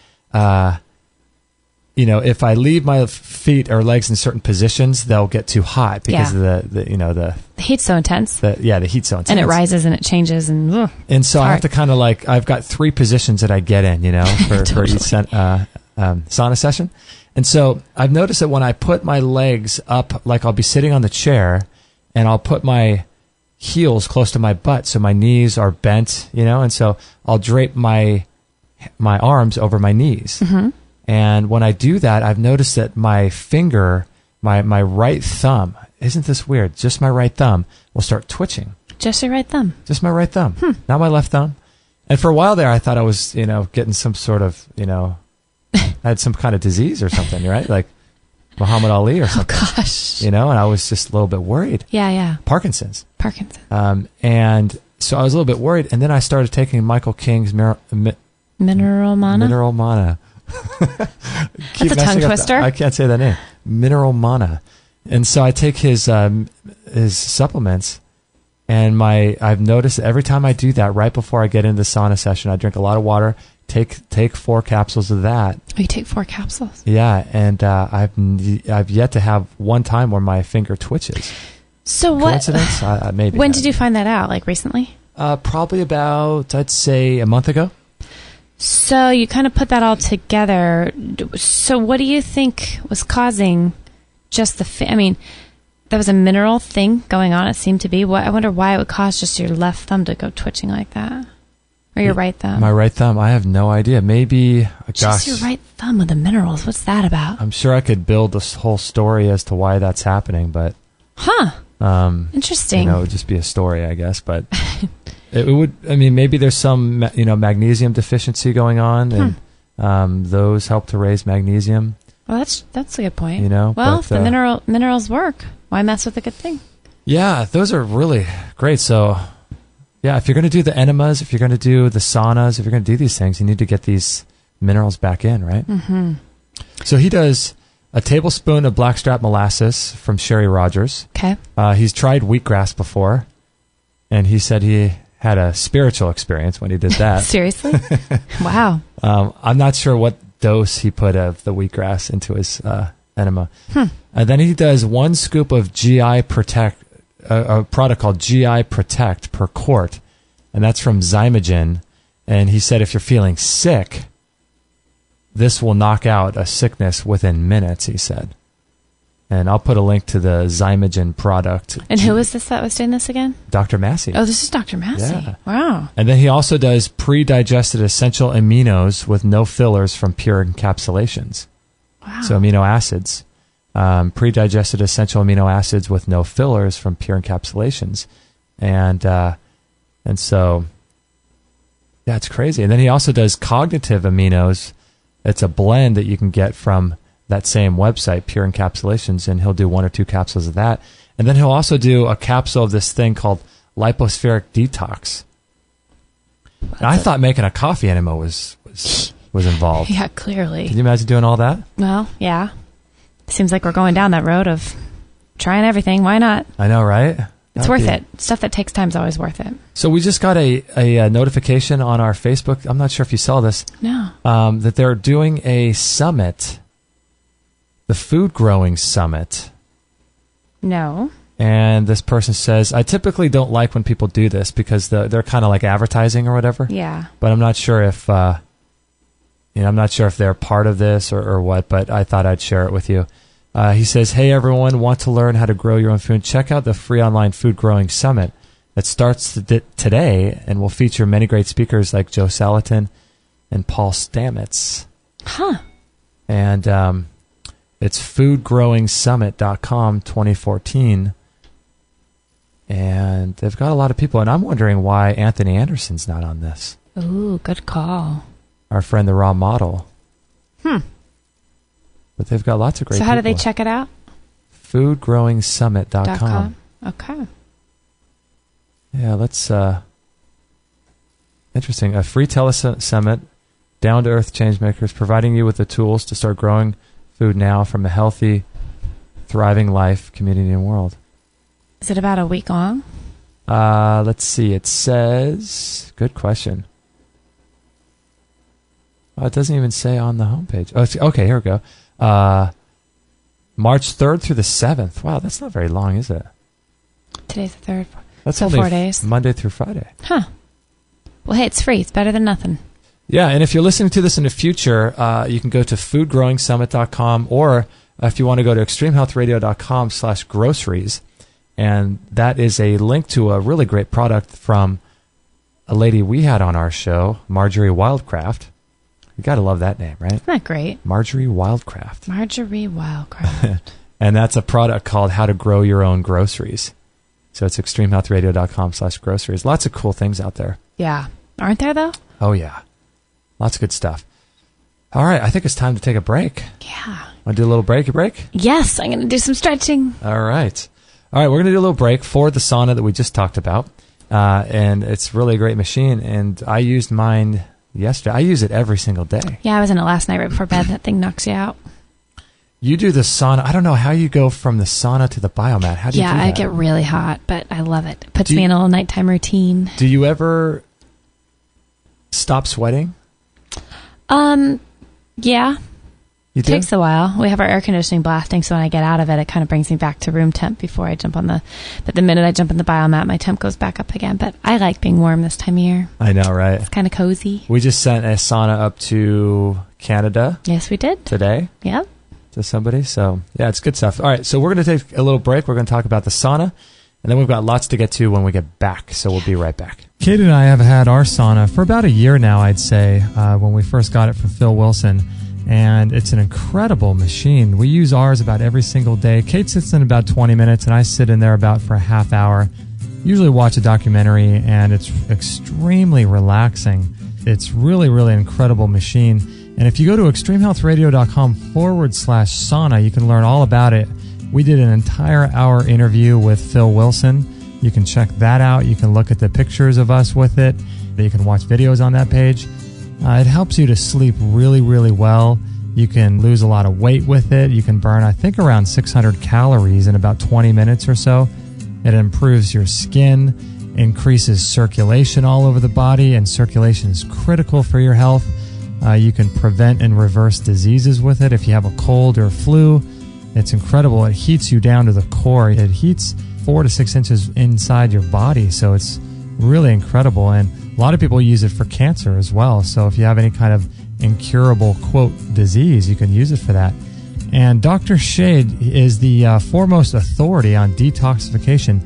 if I leave my feet or legs in certain positions, they'll get too hot because of the heat's so intense. The heat's so intense. And it rises and it changes and so I have to kind of I've got 3 positions that I get in, for totally. each sauna session. And so I've noticed that when I put my legs up, I'll be sitting on the chair and I'll put my heels close to my butt so my knees are bent, and so I'll drape my arms over my knees. And when I do that, I've noticed that my finger, my right thumb, isn't this weird? Just my right thumb will start twitching. Just your right thumb? Just my right thumb, not my left thumb. And for a while there, I thought I was, getting some sort of, I had some kind of disease or something, right? Like Muhammad Ali or something. Oh, gosh. And I was just a little bit worried. Yeah. Parkinson's. And so I was a little bit worried. And then I started taking Michael King's Mineral Mana? Mineral Mana. That's a tongue twister. I can't say that name. Mineral Mana. And so I take his supplements, and I've noticed that every time I do that, right before I get into the sauna session, I drink a lot of water, take 4 capsules of that. Oh, you take 4 capsules? Yeah, and I've yet to have one time where my finger twitches. So coincidence? Maybe. When did you find that out? Like recently? Probably about, I'd say, a month ago. So you kind of put that all together. So what do you think was causing just the... I mean, there was a mineral thing going on, it seemed to be. I wonder why it would cause just your left thumb to go twitching like that. Or your right thumb. My right thumb, I have no idea. Maybe, just your right thumb with the minerals. What's that about? I'm sure I could build this whole story as to why that's happening, but... Interesting. It would just be a story, I guess, but... It would. I mean, maybe there's some, magnesium deficiency going on, and those help to raise magnesium. Well, that's a good point. Well, if the minerals work, why mess with a good thing? Yeah, those are really great. So, yeah, if you're going to do the enemas, if you're going to do the saunas, if you're going to do these things, you need to get these minerals back in, right? Mm-hmm. So he does a tablespoon of blackstrap molasses from Sherry Rogers. Okay. He's tried wheatgrass before, and he said he had a spiritual experience when he did that. Seriously? Wow. I'm not sure what dose he put of the wheatgrass into his enema. And then he does 1 scoop of GI Protect, a product called GI Protect per quart, and that's from Zymogen. And he said if you're feeling sick, this will knock out a sickness within minutes, he said. And I'll put a link to the Zymogen product. And who is this that was doing this again? Dr. Massey. Oh, this is Dr. Massey. Yeah. Wow. And then he also does pre-digested essential aminos with no fillers from pure encapsulations. Wow. So amino acids. Pre-digested essential amino acids with no fillers from pure encapsulations. And so, yeah, it's crazy. And then he also does cognitive aminos. It's a blend that you can get from that same website, Pure Encapsulations, and he'll do 1 or 2 capsules of that. And then he'll also do a capsule of this thing called lipospheric detox. And I thought making a coffee enema was involved. Yeah, clearly. Can you imagine doing all that? Well, yeah. Seems like we're going down that road of trying everything. Why not? I know, right? It's worth it. Stuff that takes time is always worth it. So we just got a notification on our Facebook. I'm not sure if you saw this. No. That they're doing a summit. The food growing summit. No. And this person says, I typically don't like when people do this because they're kind of like advertising or whatever. Yeah. But I'm not sure if they're part of this or what, but I thought I'd share it with you. He says, hey everyone, want to learn how to grow your own food? Check out the free online food growing summit that starts today and will feature many great speakers like Joe Salatin and Paul Stamets. Huh. And, it's foodgrowingsummit.com 2014. And they've got a lot of people. And I'm wondering why Anthony Anderson's not on this. Ooh, good call. Our friend, the Raw Model. But they've got lots of great people. So how do they check it out? Foodgrowingsummit.com. Okay. Yeah, let's... interesting. A free telesummit, down-to-earth changemakers, providing you with the tools to start growing food now from a healthy, thriving life, community, and world. Is it about a week long? Let's see. It says... Good question. Oh, it doesn't even say on the homepage. Oh, okay, here we go. March 3rd through the 7th. Wow, that's not very long, is it? Today's the 3rd. That's so only 4 days. Monday through Friday. Huh. Well, hey, it's free. It's better than nothing. Yeah, and if you're listening to this in the future, you can go to foodgrowingsummit.com, or if you want to go to extremehealthradio.com/groceries, and that is a link to a really great product from a lady we had on our show, Marjorie Wildcraft. You got to love that name, right? Isn't that great? Marjorie Wildcraft. Marjorie Wildcraft. And that's a product called How to Grow Your Own Groceries. So it's extremehealthradio.com/groceries. Lots of cool things out there. Yeah. Aren't there, though? Oh, yeah. Lots of good stuff. All right, I think it's time to take a break. Yeah. Want to do a little break? Yes, I'm going to do some stretching. All right, we're going to do a little break for the sauna that we just talked about. And it's really a great machine. And I used mine yesterday. I use it every single day. Yeah, I was in it last night right before bed. That thing knocks you out. You do the sauna. I don't know how you go from the sauna to the biomat. How do you do that? Yeah, I get really hot, but I love it. It puts me in a little nighttime routine. Do you ever stop sweating? Yeah. It takes a while. We have our air conditioning blasting, so when I get out of it, it kind of brings me back to room temp before I jump on but the minute I jump in the biomat, my temp goes back up again. But I like being warm this time of year. I know, right? It's kind of cozy. We just sent a sauna up to Canada. Yes, we did. Today. Yep. To somebody. So, yeah, it's good stuff. All right, so we're going to take a little break. We're going to talk about the sauna, and then we've got lots to get to when we get back, so we'll be right back. Kate and I have had our sauna for about a year now, I'd say, when we first got it from Phil Wilson. And it's an incredible machine. We use ours about every single day. Kate sits in about 20 minutes, and I sit in there about for a half hour. Usually watch a documentary, and it's extremely relaxing. It's really, really an incredible machine. And if you go to extremehealthradio.com/sauna, you can learn all about it. We did an entire hour interview with Phil Wilson. You can check that out. You can look at the pictures of us with it. You can watch videos on that page. It helps you to sleep really, really well. You can lose a lot of weight with it. You can burn, I think, around 600 calories in about 20 minutes or so. It improves your skin, increases circulation all over the body, and circulation is critical for your health. You can prevent and reverse diseases with it. If you have a cold or flu, it's incredible. It heats you down to the core. It heats 4 to 6 inches inside your body, so it's really incredible. And a lot of people use it for cancer as well. So if you have any kind of incurable, quote, disease, you can use it for that. And Dr. Shade is the foremost authority on detoxification.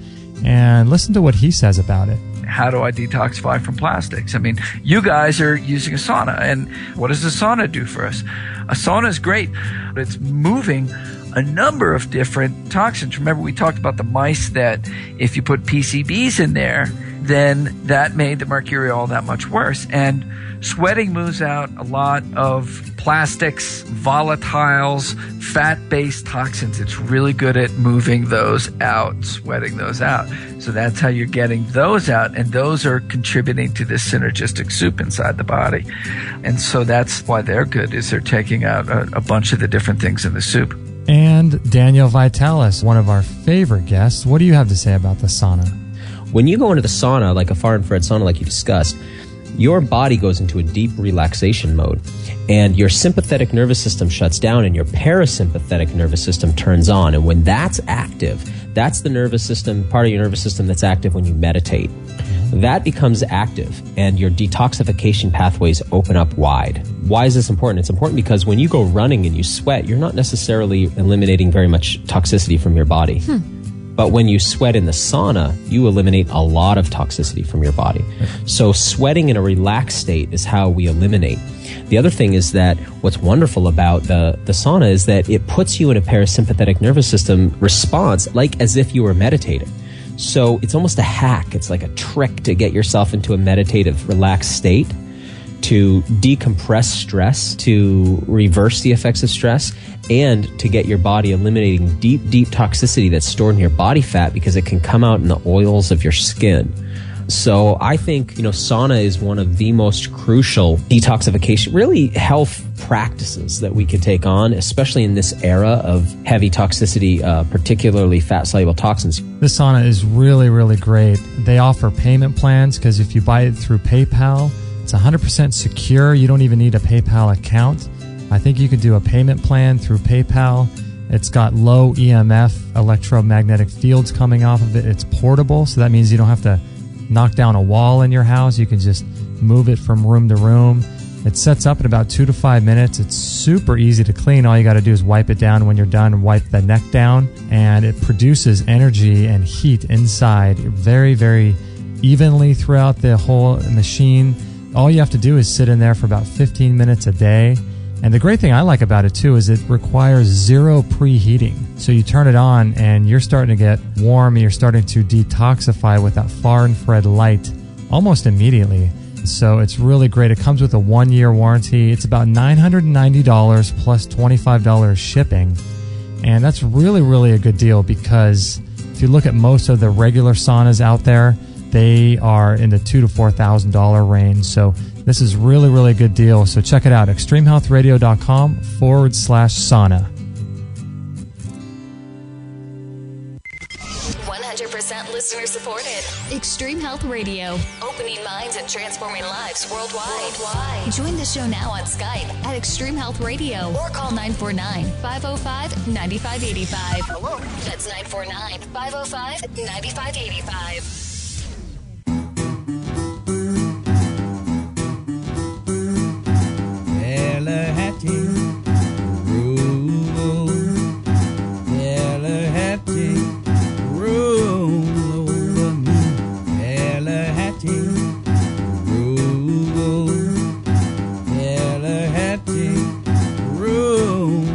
And listen to what he says about it. How do I detoxify from plastics? I mean, you guys are using a sauna. And what does a sauna do for us? A sauna is great. It's moving a number of different toxins. Remember, we talked about the mice that if you put PCBs in there, then that made the mercury all that much worse. And sweating moves out a lot of plastics, volatiles, fat-based toxins. It's really good at moving those out, sweating those out. So that's how you're getting those out, and those are contributing to this synergistic soup inside the body. And so that's why they're good, is they're taking out a bunch of the different things in the soup. And Daniel Vitalis, one of our favorite guests. What do you have to say about the sauna? When you go into the sauna, like a far-infrared sauna like you discussed, your body goes into a deep relaxation mode, and your sympathetic nervous system shuts down and your parasympathetic nervous system turns on. And when that's active, that's the nervous system, part of your nervous system that's active when you meditate. That becomes active, and your detoxification pathways open up wide. Why is this important? It's important because when you go running and you sweat, you're not necessarily eliminating very much toxicity from your body. But when you sweat in the sauna, you eliminate a lot of toxicity from your body. So sweating in a relaxed state is how we eliminate. The other thing is that what's wonderful about the sauna is that it puts you in a parasympathetic nervous system response, like as if you were meditating. So it's almost a hack. It's like a trick to get yourself into a meditative, relaxed state, to decompress stress, to reverse the effects of stress, and to get your body eliminating deep, deep toxicity that's stored in your body fat because it can come out in the oils of your skin. So I think, sauna is one of the most crucial detoxification, really health practices that we could take on, especially in this era of heavy toxicity, particularly fat-soluble toxins. This sauna is really, really great. They offer payment plans because if you buy it through PayPal, it's 100% secure. You don't even need a PayPal account. I think you could do a payment plan through PayPal. It's got low EMF electromagnetic fields coming off of it. It's portable, so that means you don't have to knock down a wall in your house. You can just move it from room to room. It sets up in about 2 to 5 minutes. It's super easy to clean. All you got to do is wipe it down. When you're done, wipe the neck down, and it produces energy and heat inside very, very evenly throughout the whole machine. All you have to do is sit in there for about 15 minutes a day. And the great thing I like about it too is it requires zero preheating. So you turn it on and you're starting to get warm and you're starting to detoxify with that far infrared light almost immediately. So it's really great. It comes with a 1-year warranty. It's about $990 plus $25 shipping. And that's really, really a good deal because if you look at most of the regular saunas out there, they are in the $2,000 to $4,000 range. So this is really, really a good deal. So check it out, extremehealthradio.com/sauna. 100% listener supported. Extreme Health Radio. Opening minds and transforming lives worldwide. Join the show now on Skype at Extreme Health Radio or call 949-505-9585. Hello. That's 949-505-9585.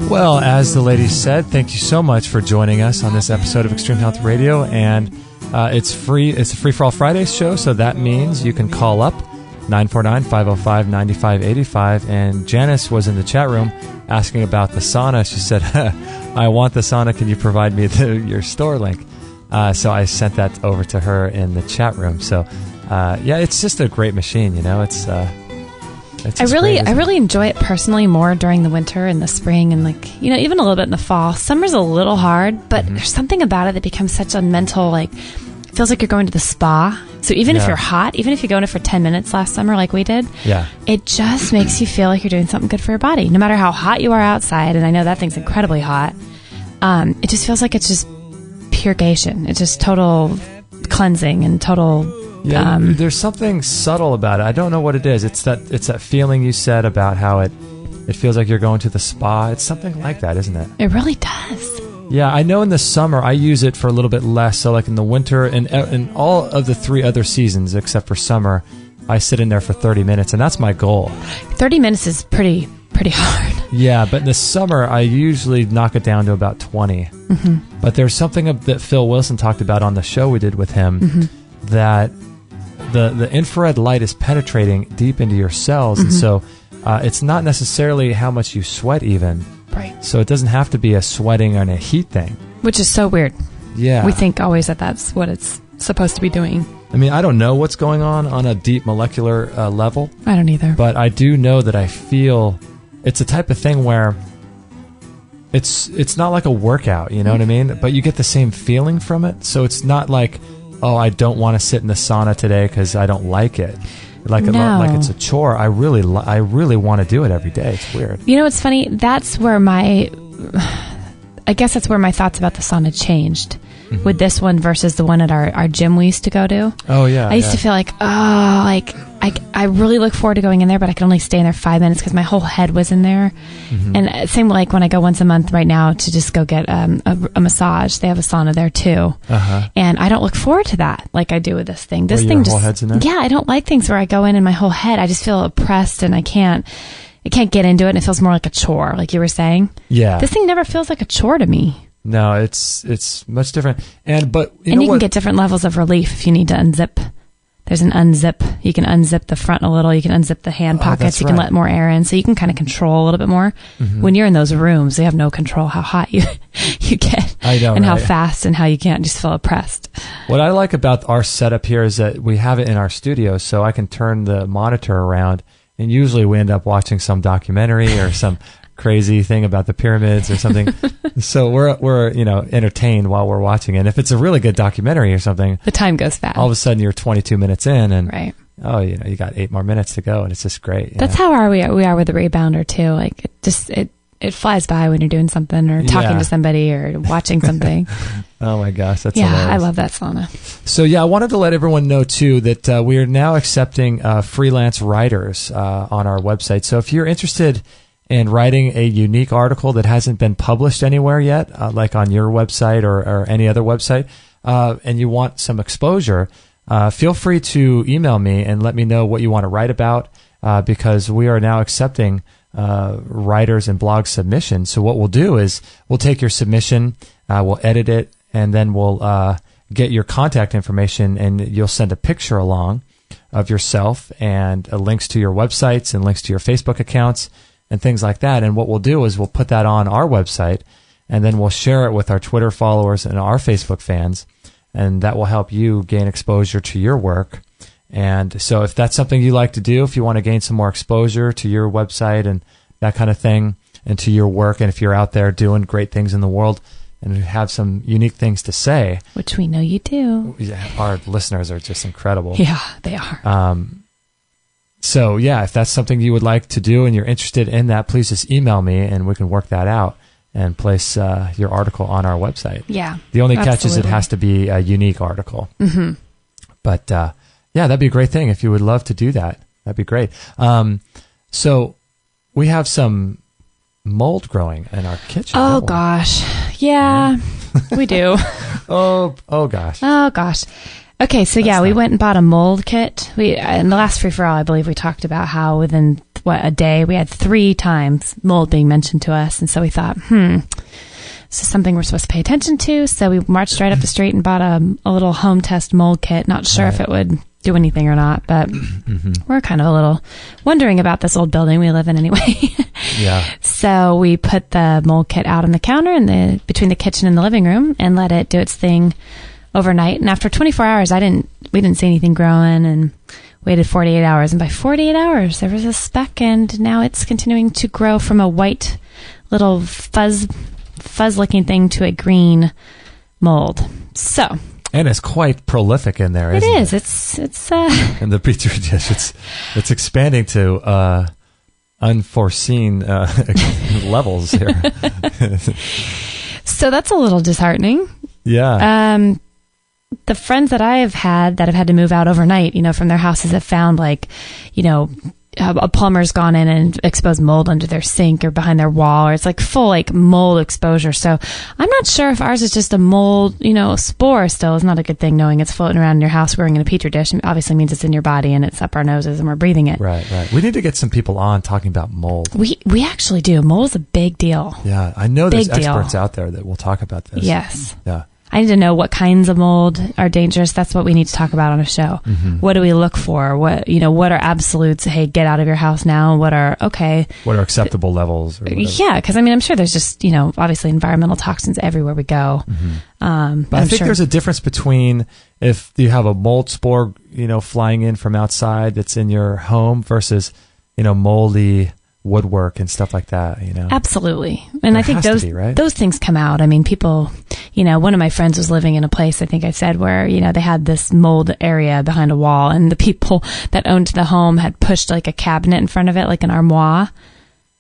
Well, as the lady said, thank you so much for joining us on this episode of Extreme Health Radio, and it's free. It's a Free for All Fridays show, so that means you can call up 949-505-9585, and Janice was in the chat room asking about the sauna. She said, I want the sauna, can you provide me your store link? So I sent that over to her in the chat room. So yeah, it's just a great machine, It's I really enjoy it personally more during the winter and the spring and even a little bit in the fall. Summer's a little hard, but there's something about it that becomes such a mental, it feels like you're going to the spa. So even if you're hot, even if you go in it for 10 minutes last summer like we did, it just makes you feel like you're doing something good for your body. No matter how hot you are outside, and I know that thing's incredibly hot, it just feels like it's just purgation. It's just total cleansing and total... Yeah, there's something subtle about it. I don't know what it is. It's that feeling you said about how it feels like you're going to the spa. It's something like that, isn't it? It really does. Yeah, I know in the summer I use it for a little bit less. So like in the winter and in all of the 3 other seasons except for summer, I sit in there for 30 minutes, and that's my goal. 30 minutes is pretty hard. Yeah, but in the summer I usually knock it down to about 20. Mm-hmm. But there's something that Phil Wilson talked about on the show we did with him that the infrared light is penetrating deep into your cells, and so it's not necessarily how much you sweat even. Right. So it doesn't have to be a sweating and a heat thing. Which is so weird. Yeah. We think always that that's what it's supposed to be doing. I mean, I don't know what's going on a deep molecular level. I don't either. But I do know that I feel it's a type of thing where it's not like a workout, you know what I mean? But you get the same feeling from it. So it's not like, oh, I don't want to sit in the sauna today because I don't like it. Like it's a chore. I really want to do it every day. It's weird. You know, it's funny. That's where I guess that's where my thoughts about the sauna changed with this one versus the one at our gym we used to go to. Oh yeah. I used to feel like, I really look forward to going in there, but I can only stay in there 5 minutes because my whole head was in there. And same like when I go once a month right now to just go get a massage. They have a sauna there too. And I don't look forward to that like I do with this thing. This thing whole head's in there? Yeah, I don't like things where I go in and my whole head, I just feel oppressed and I can't get into it, and it feels more like a chore, like you were saying. Yeah. This thing never feels like a chore to me. No, it's much different. And you can get different levels of relief if you need to unzip. There's an unzip. You can unzip the front a little. You can unzip the hand pockets. You can let more air in. So you can kind of control a little bit more. When you're in those rooms, you have no control how hot you get. I know, and how fast and how you can't just feel oppressed. What I like about our setup here is that we have it in our studio, so I can turn the monitor around, and usually we end up watching some documentary or some crazy thing about the pyramids or something. So we're entertained while we're watching it. And if it's a really good documentary or something, the time goes fast. All of a sudden you're 22 minutes in, and right. You got 8 more minutes to go, and it's just great. That's how we are with the rebounder too. Like it flies by when you're doing something or talking to somebody or watching something. Oh my gosh, that's hilarious. I love that sauna. So I wanted to let everyone know too that we are now accepting freelance writers on our website. So if you're interested in writing a unique article that hasn't been published anywhere yet, like on your website or any other website, and you want some exposure, feel free to email me and let me know what you want to write about, because we are now accepting writers and blog submissions. So what we'll do is we'll take your submission, we'll edit it, and then we'll get your contact information, and you'll send a picture along of yourself and links to your websites and links to your Facebook accounts and things like that. And what we'll do is we'll put that on our website, and then we'll share it with our Twitter followers and our Facebook fans, and that will help you gain exposure to your work. And so if that's something you like to do, if you want to gain some more exposure to your website and that kind of thing and to your work, and if you're out there doing great things in the world and have some unique things to say. Which we know you do. Our listeners are just incredible. Yeah, they are. So yeah, if that's something you would like to do and you're interested in that, please just email me and we can work that out and place your article on our website. Yeah. The only catch is it has to be a unique article. Mm-hmm. But yeah, that'd be a great thing if you would love to do that. That'd be great. So we have some mold growing in our kitchen. Oh gosh. Yeah, we do. Oh gosh. Oh gosh. Okay, so we went and bought a mold kit. In the last free-for-all, I believe we talked about how within a day we had 3 times mold being mentioned to us, and so we thought, this is something we're supposed to pay attention to. So we marched right up the street and bought a little home test mold kit. Not sure if it would do anything or not, but we're kind of a little wondering about this old building we live in anyway. Yeah. So we put the mold kit out on the counter between the kitchen and the living room and let it do its thing overnight. And after 24 hours, we didn't see anything growing, and waited 48 hours. And by 48 hours, there was a speck, and now it's continuing to grow from a white little fuzz-looking thing to a green mold. So. And it's quite prolific in there, isn't it? It's in the petri dish, it's expanding to unforeseen levels here. So that's a little disheartening. Yeah. The friends that I've had to move out overnight, from their houses have found a plumber's gone in and exposed mold under their sink or behind their wall, or it's like full mold exposure. So I'm not sure if ours is just a mold, spore still is not a good thing, knowing it's floating around in your house growing in a petri dish. It obviously means it's in your body and it's up our noses and we're breathing it. Right. We need to get some people on talking about mold. We actually do. Mold is a big deal. Yeah. I know there's experts out there that will talk about this. Yes. Yeah. I need to know what kinds of mold are dangerous. That's what we need to talk about on a show. Mm-hmm. What do we look for? What are absolutes? Hey, get out of your house now. What are acceptable levels? Or yeah, because I'm sure there's just obviously environmental toxins everywhere we go. Mm-hmm. But I think there's a difference between if you have a mold spore flying in from outside that's in your home versus moldy woodwork and stuff like that, Absolutely. And I think those things come out. People, one of my friends was living in a place, I think I said, where, they had this mold area behind a wall, and the people that owned the home had pushed a cabinet in front of it, like an armoire,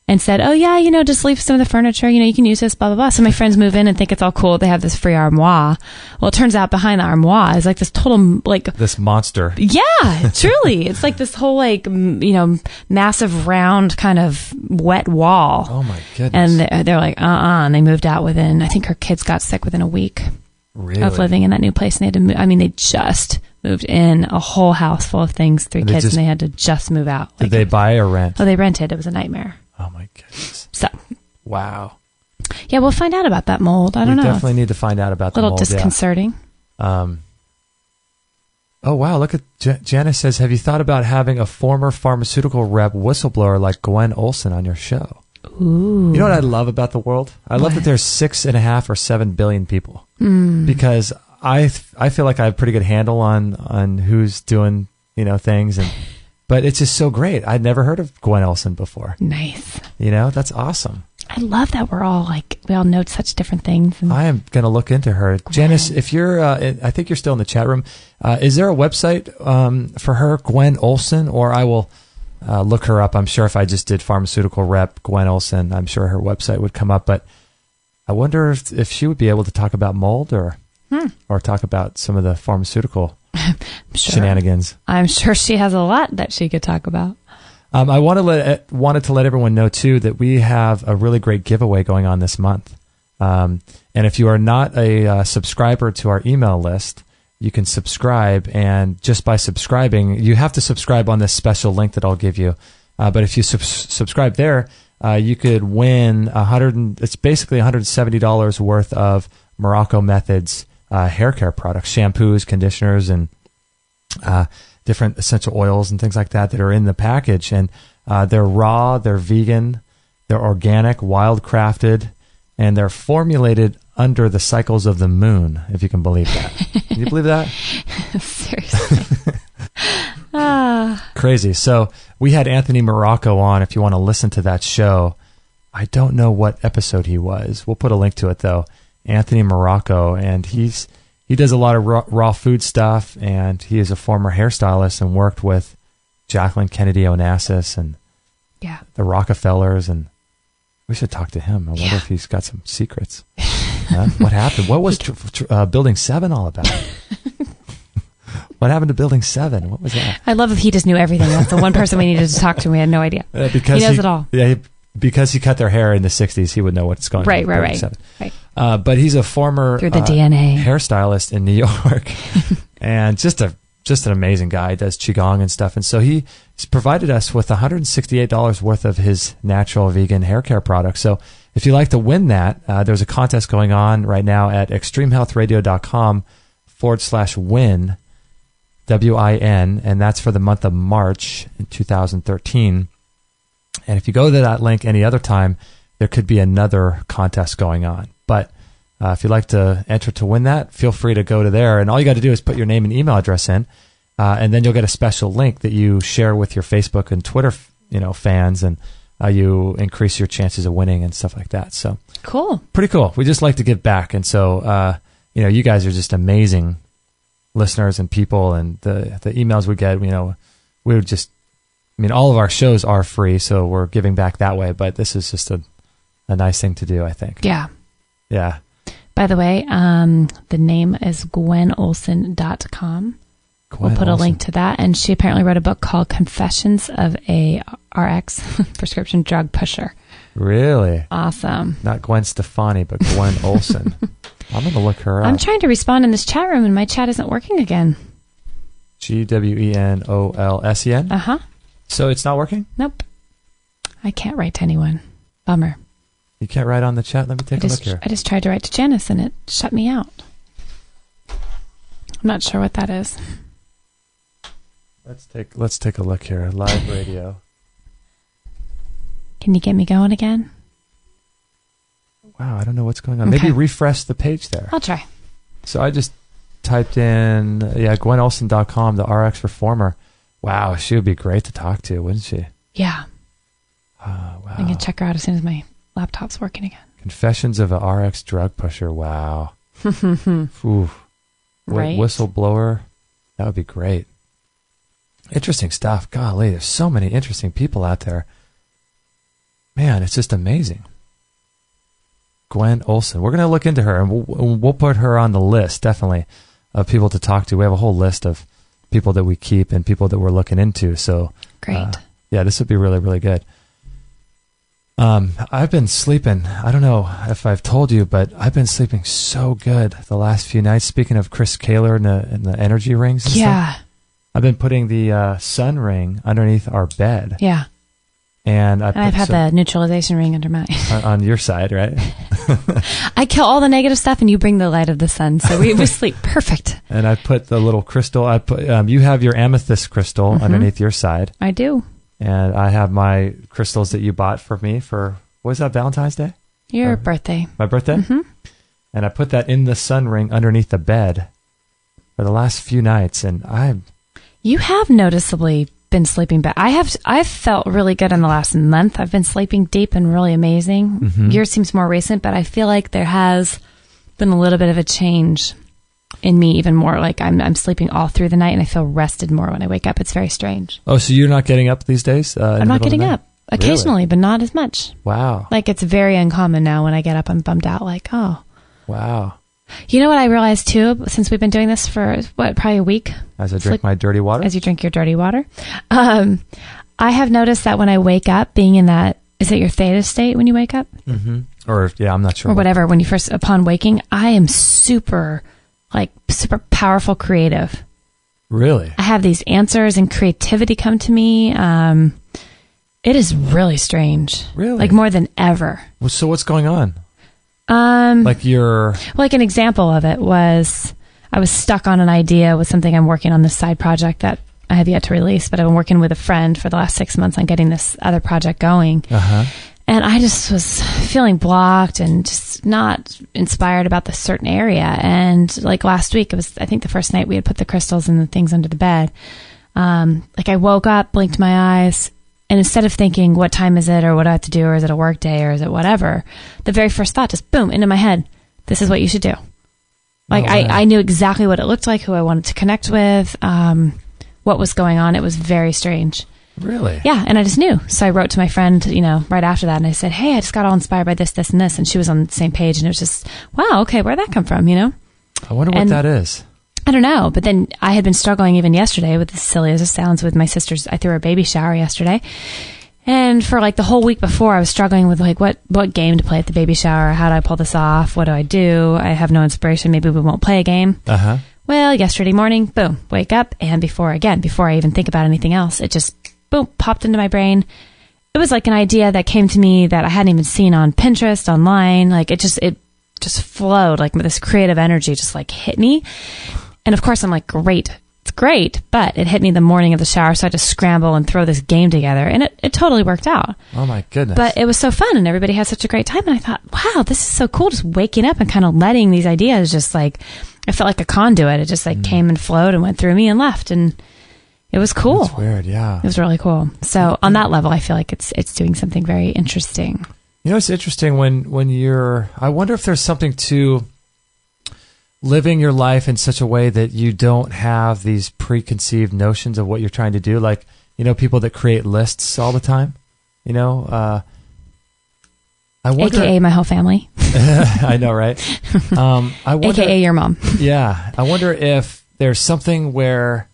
and said, oh yeah, just leave some of the furniture, you can use this, blah, blah, blah. So my friends move in and think it's all cool. They have this free armoire. Well, it turns out behind the armoire is this total, this monster. Yeah, truly. It's this whole, massive round kind of wet wall. Oh my goodness. And they're like, and they moved out within, I think her kids got sick within a week of living in that new place. And they had to move, they just moved in a whole house full of things, 3 kids, and they had to just move out. Did they buy or rent? Oh, they rented. It was a nightmare. Oh my goodness. So. Wow. Yeah, we'll find out about that mold. I don't know. We definitely need to find out about the mold. A little disconcerting. Yeah. Oh wow, look at Janice says, have you thought about having a former pharmaceutical rep whistleblower like Gwen Olsen on your show? Ooh. You know what I love about the world? I love that there's 6.5 or 7 billion people. Because I feel like I have a pretty good handle on who's doing, things, but it's just so great. I'd never heard of Gwen Olsen before. Nice. That's awesome. I love that we're all we all know such different things. I am going to look into her. Gwen. Janice, if you're, I think you're still in the chat room. Is there a website for her, Gwen Olsen, or I will look her up. I'm sure if I just did pharmaceutical rep Gwen Olsen, I'm sure her website would come up. But I wonder if she would be able to talk about mold or talk about some of the pharmaceutical shenanigans. I'm sure she has a lot that she could talk about. I wanted to let everyone know, too, that we have a really great giveaway going on this month. And if you are not a subscriber to our email list, you can subscribe. And just by subscribing, you have to subscribe on this special link that I'll give you. But if you subscribe there, you could win it's basically $170 worth of Morocco Methods hair care products, shampoos, conditioners, and different essential oils and things like that are in the package. And they're raw, they're vegan, they're organic, wild-crafted, and they're formulated under the cycles of the moon, if you can believe that. Can you believe that? Seriously. Crazy. So we had Anthony Morocco on, if you want to listen to that show. I don't know what episode he was. We'll put a link to it, though. Anthony Morocco, and he does a lot of raw food stuff, and he is a former hairstylist and worked with Jacqueline Kennedy Onassis and the Rockefellers, and we should talk to him. I wonder if he's got some secrets. What happened? What was Building 7 all about? What happened to Building 7? What was that? I love if he just knew everything. That's the one person we needed to talk to. We had no idea. Because he knows it all. Yeah, because he cut their hair in the 60s, he would know what's going on. Right. But he's a former through the DNA hairstylist in New York, and just an amazing guy. He does qigong and stuff, and so he's provided us with $168 worth of his natural vegan hair care products. So if you'd like to win that, there's a contest going on right now at extremehealthradio.com/win. WIN, and that's for the month of March in 2013. And if you go to that link any other time, there could be another contest going on. But if you'd like to enter to win that, feel free to go to there. And all you got to do is put your name and email address in, and then you'll get a special link that you share with your Facebook and Twitter, fans, and you increase your chances of winning and stuff like that. So cool, pretty cool. We just like to give back, and so you guys are just amazing listeners and people, and the emails we get, we would just, all of our shows are free, so we're giving back that way, but this is just a nice thing to do, I think. Yeah. By the way, the name is GwenOlsen.com. We'll put a link to that, and she apparently wrote a book called Confessions of a RX Prescription Drug Pusher. Really? Awesome. Not Gwen Stefani, but Gwen Olsen. I'm going to look her up. I'm trying to respond in this chat room, and my chat isn't working again. GwenOlsen? Uh-huh. So it's not working? Nope. I can't write to anyone. Bummer. You can't write on the chat? Let me take a look here. I just tried to write to Janice, and it shut me out. I'm not sure what that is. Let's take a look here. Live radio. Can you get me going again? Wow, I don't know what's going on. Okay. Maybe refresh the page there. I'll try. So I just typed in, GwenOlsen.com, the RX Reformer. Wow, she would be great to talk to, wouldn't she? Yeah. Wow. I can check her out as soon as my laptop's working again. Confessions of a RX Drug Pusher. Wow. Ooh. Right. Whistleblower. That would be great. Interesting stuff. Golly, there's so many interesting people out there. Man, it's just amazing. Gwen Olsen. We're going to look into her, and we'll put her on the list, definitely, of people to talk to. We have a whole list of people that we keep and people that we're looking into. So, great. This would be really, really good. I've been sleeping. I don't know if I've told you, but I've been sleeping so good the last few nights. Speaking of Chris Kaler and the energy rings and stuff, I've been putting the sun ring underneath our bed. Yeah. And I've had the neutralization ring under mine. On your side, right? I kill all the negative stuff, and you bring the light of the sun, so we sleep perfect. And I put the little crystal. I put you have your amethyst crystal underneath your side. I do. And I have my crystals that you bought for me for, what was that, Valentine's Day? Your birthday. My birthday? Mm-hmm. And I put that in the sun ring underneath the bed for the last few nights, and you have noticeably been sleeping better. I've felt really good in the last month. I've been sleeping deep and really amazing. Mm-hmm. Yours seems more recent, but I feel like there has been a little bit of a change in me, even more. Like I'm sleeping all through the night, and I feel rested more when I wake up. It's very strange. Oh, so you're not getting up these days? I'm not getting up. Occasionally, really? But not as much. Wow. Like it's very uncommon now when I get up, I'm bummed out. Like, oh. Wow. You know what I realized too, since we've been doing this for probably a week? As I drink my dirty water? As you drink your dirty water. I have noticed that when I wake up, being in that, is it your theta state when you wake up? Mm-hmm. Or, I'm not sure. Or whatever, when you first, upon waking, I am super powerful creative. Really? I have these answers and creativity come to me. It is really strange. Really? Like more than ever. Well, so what's going on? Like an example of it was I was stuck on an idea with something I'm working on, this side project that I have yet to release, but I've been working with a friend for the last 6 months on getting this other project going. Uh-huh. And I just was feeling blocked and just not inspired about this certain area. And like last week, it was, I think the first night we had put the crystals and the things under the bed. I woke up, blinked my eyes, and instead of thinking, what time is it, or what do I have to do, or is it a work day, or is it whatever, the very first thought just boom into my head. this is what you should do. Like, I knew exactly what it looked like, who I wanted to connect with, what was going on. It was very strange. Really? Yeah, and I just knew. So I wrote to my friend, right after that, and I said, hey, I just got all inspired by this, this, and this. And she was on the same page, and it was just, wow, okay, where'd that come from, I wonder what that is. I don't know. But then I had been struggling even yesterday with, as silly as it sounds, with my sister's. I threw her a baby shower yesterday. And for like the whole week before, I was struggling with like what game to play at the baby shower. How do I pull this off? What do I do? I have no inspiration. Maybe we won't play a game. Uh-huh. Well, yesterday morning, boom, wake up. And before I even think about anything else, it just, boom, popped into my brain. It was like an idea that came to me that I hadn't even seen on Pinterest, online. Like it just flowed, like this creative energy just like hit me. And of course I'm like, great. It's great, but it hit me the morning of the shower, so I had to scramble and throw this game together, and it totally worked out. Oh my goodness. But it was so fun, and everybody had such a great time, and I thought, wow, this is so cool, just waking up and kind of letting these ideas just like, I felt like a conduit. It just like came and flowed and went through me and left, and it was cool. That's weird, yeah. It was really cool. So on that level, I feel like it's doing something very interesting. It's interesting when you're, I wonder if there's something to living your life in such a way that you don't have these preconceived notions of what you're trying to do. Like, people that create lists all the time, I wonder, AKA my whole family. I know, right? I wonder, AKA your mom. Yeah. I wonder if there's something where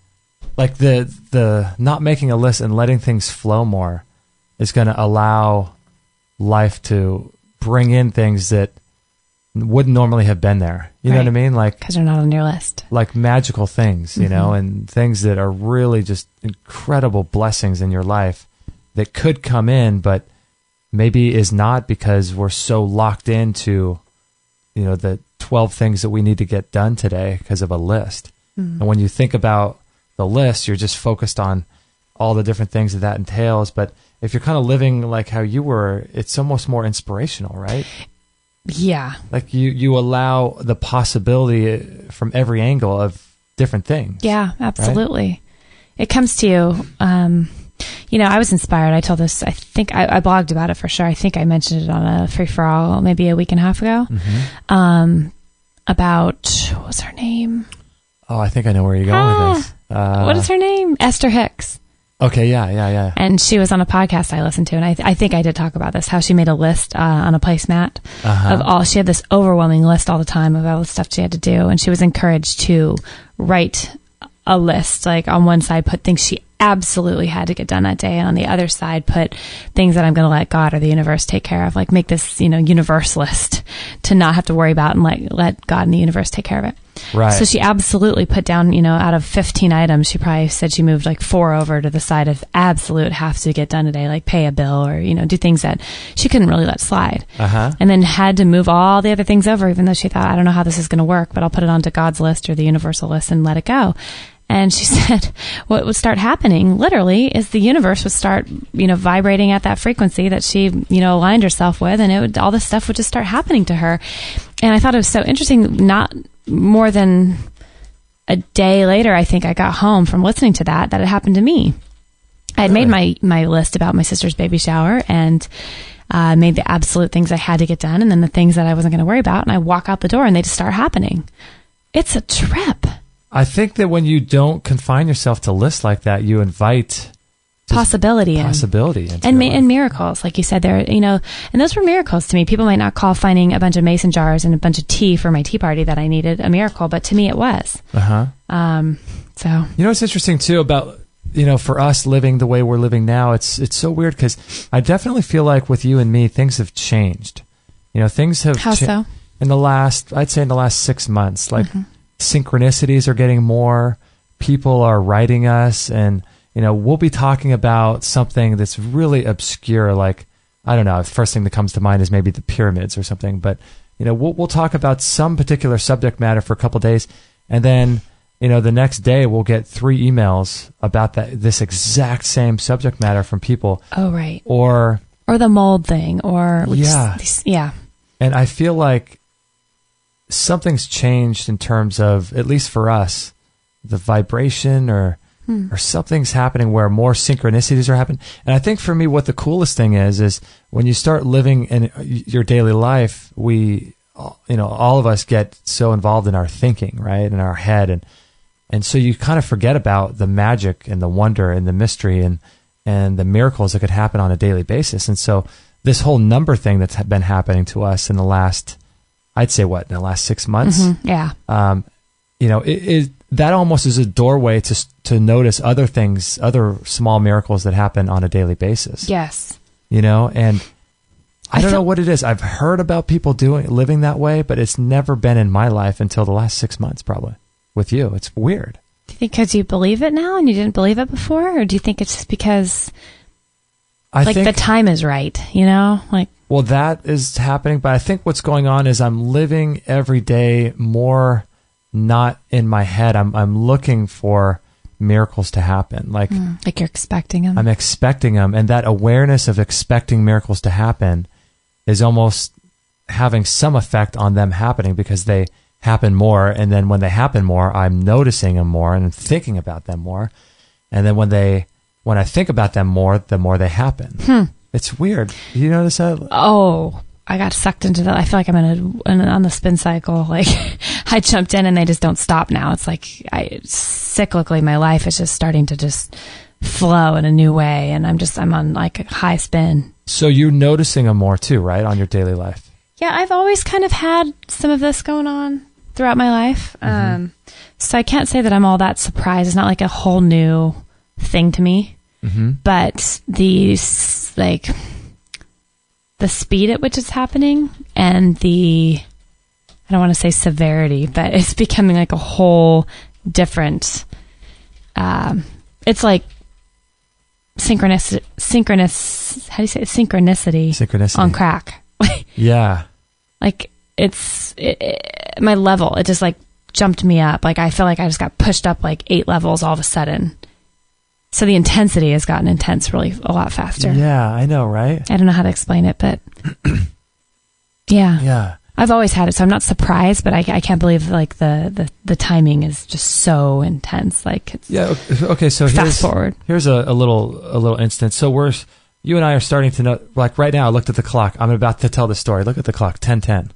like the not making a list and letting things flow more is going to allow life to bring in things that wouldn't normally have been there. You know what I mean? Like, because they're not on your list. Like magical things, and things that are really just incredible blessings in your life that could come in, but maybe is not, because we're so locked into, the 12 things that we need to get done today because of a list. And when you think about the list, you're just focused on all the different things that entails. But if you're kind of living like how you were, it's almost more inspirational, right? Yeah. Like you allow the possibility from every angle of different things. Yeah, absolutely. Right? It comes to you. I was inspired. I told this, I think I blogged about it for sure. I think I mentioned it on a free for all maybe a week and a half ago. About, what was her name? Oh, I think I know where you're going with this. What is her name? Esther Hicks. Okay, yeah. And she was on a podcast I listened to, and I think I did talk about this, how she made a list on a placemat of all, she had this overwhelming list all the time of all the stuff she had to do, and she was encouraged to write a list, like on one side put things she absolutely had to get done that day, and on the other side put things that I'm going to let God or the universe take care of, like make this, universe list to not have to worry about, and let God and the universe take care of it. Right. So she absolutely put down, out of 15 items, she probably said she moved like 4 over to the side of absolute have to get done today, like pay a bill or, do things that she couldn't really let slide. And then had to move all the other things over, even though she thought, I don't know how this is going to work, but I'll put it onto God's list or the universal list and let it go. And she said what would start happening literally is the universe would start, vibrating at that frequency that she, aligned herself with, and all this stuff would just start happening to her. And I thought it was so interesting. Not more than a day later, I think I got home from listening to that it happened to me. I had made my list about my sister's baby shower and made the absolute things I had to get done, and then the things that I wasn't going to worry about. And I walk out the door and they just start happening. It's a trip. I think that when you don't confine yourself to lists like that, you invite possibility and miracles, like you said there, and those were miracles to me. People might not call finding a bunch of mason jars and a bunch of tea for my tea party that I needed a miracle, but to me it was. So it's interesting too about for us living the way we're living now. It's so weird because I definitely feel like with you and me, things have changed. Things have how so in the last 6 months. Like synchronicities are getting more. People are writing us, and we'll be talking about something that's really obscure, like, I don't know, the first thing that comes to mind is maybe the pyramids or something, but, we'll talk about some particular subject matter for a couple of days, and then, the next day we'll get 3 emails about this exact same subject matter from people. Oh, right. Or the mold thing, or... Yeah. And I feel like something's changed in terms of, at least for us, the vibration or something's happening where more synchronicities are happening. And I think for me, what the coolest thing is when you start living in your daily life, we all of us get so involved in our thinking, right, in our head, and so you kind of forget about the magic and the wonder and the mystery and the miracles that could happen on a daily basis. And so this whole number thing that's been happening to us in the last, I'd say, in the last 6 months? Mm-hmm. Yeah. That almost is a doorway to notice other things, other small miracles that happen on a daily basis. Yes. And I don't know what it is. I've heard about people living that way, but it's never been in my life until the last 6 months, probably, with you. It's weird. Do you think because you believe it now and you didn't believe it before? Or do you think it's just because I think the time is right, Well, that is happening, but I think what's going on is I'm living every day more not in my head. I'm looking for miracles to happen. Like you're expecting them. I'm expecting them, and that awareness of expecting miracles to happen is almost having some effect on them happening because they happen more, and then when they happen more, I'm noticing them more and thinking about them more, and then when I think about them more, the more they happen. It's weird. You notice that? Oh, I got sucked into that. I feel like I'm on the spin cycle. Like I jumped in and they just don't stop now. It's like cyclically my life is just starting to just flow in a new way, and I'm on like a high spin. So you're noticing them more too, right, on your daily life? Yeah, I've always kind of had some of this going on throughout my life. Mm-hmm. So I can't say that I'm all that surprised. It's not like a whole new thing to me. Mm-hmm. But the speed at which it's happening and I don't want to say severity, but it's becoming like a whole different, it's like synchronicity on crack. Yeah. Like my level, it just like jumped me up. Like I feel like I just got pushed up like 8 levels all of a sudden. So the intensity has gotten intense really a lot faster. Yeah, I know, right? I don't know how to explain it, but yeah. Yeah. I've always had it, so I'm not surprised, but I can't believe like the timing is just so intense. Like it's okay, so fast forward. Here's a little instance. So you and I are starting to know, like right now I looked at the clock. I'm about to tell the story. Look at the clock, 10:10.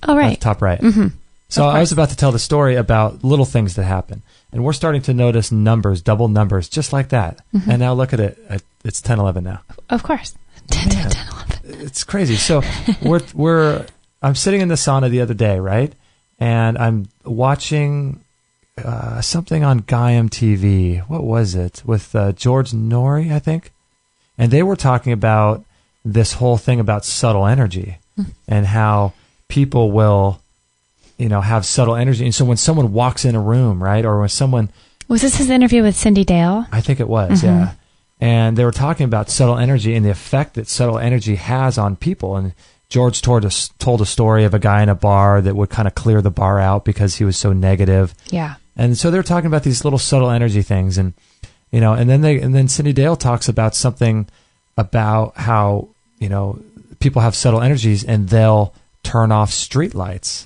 Oh, right. Top right. Mm-hmm. So I was about to tell the story about little things that happen. And we're starting to notice numbers, double numbers, just like that. Mm-hmm. And now look at it. It's 10:11 now. Of course. 10:11. It's crazy. So I'm sitting in the sauna the other day, right? And I'm watching something on Gaiam TV. What was it? With George Norrie, I think. And they were talking about this whole thing about subtle energy and how people will have subtle energy. And so when someone walks in a room, right, or when someone... Was this his interview with Cindy Dale? I think it was, yeah. And they were talking about subtle energy and the effect that subtle energy has on people. And George told a story of a guy in a bar that would kind of clear the bar out because he was so negative. Yeah. And so they're talking about these little subtle energy things. And, and then Cindy Dale talks about something about how, people have subtle energies and they'll turn off street lights,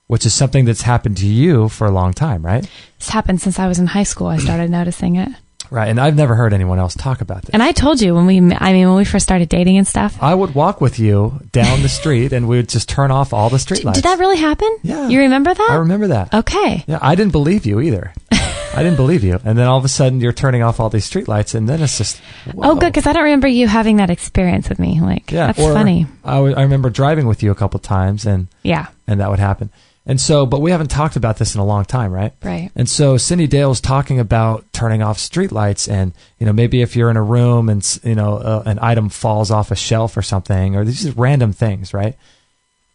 which is something that's happened to you for a long time, right? It's happened since I was in high school. I started noticing it. Right, and I've never heard anyone else talk about this. And I told you when we first started dating and stuff. I would walk with you down the street and we would just turn off all the street lights. Did that really happen? Yeah. You remember that? I remember that. Okay. Yeah, I didn't believe you either. I didn't believe you. And then all of a sudden you're turning off all these street lights and then it's just, whoa. Oh, good, because I don't remember you having that experience with me. Like, that's funny. I remember driving with you a couple times and that would happen. And so, but we haven't talked about this in a long time, right? Right. And so Cindy Dale's talking about turning off streetlights and, maybe if you're in a room and, an item falls off a shelf or something, or these random things, right?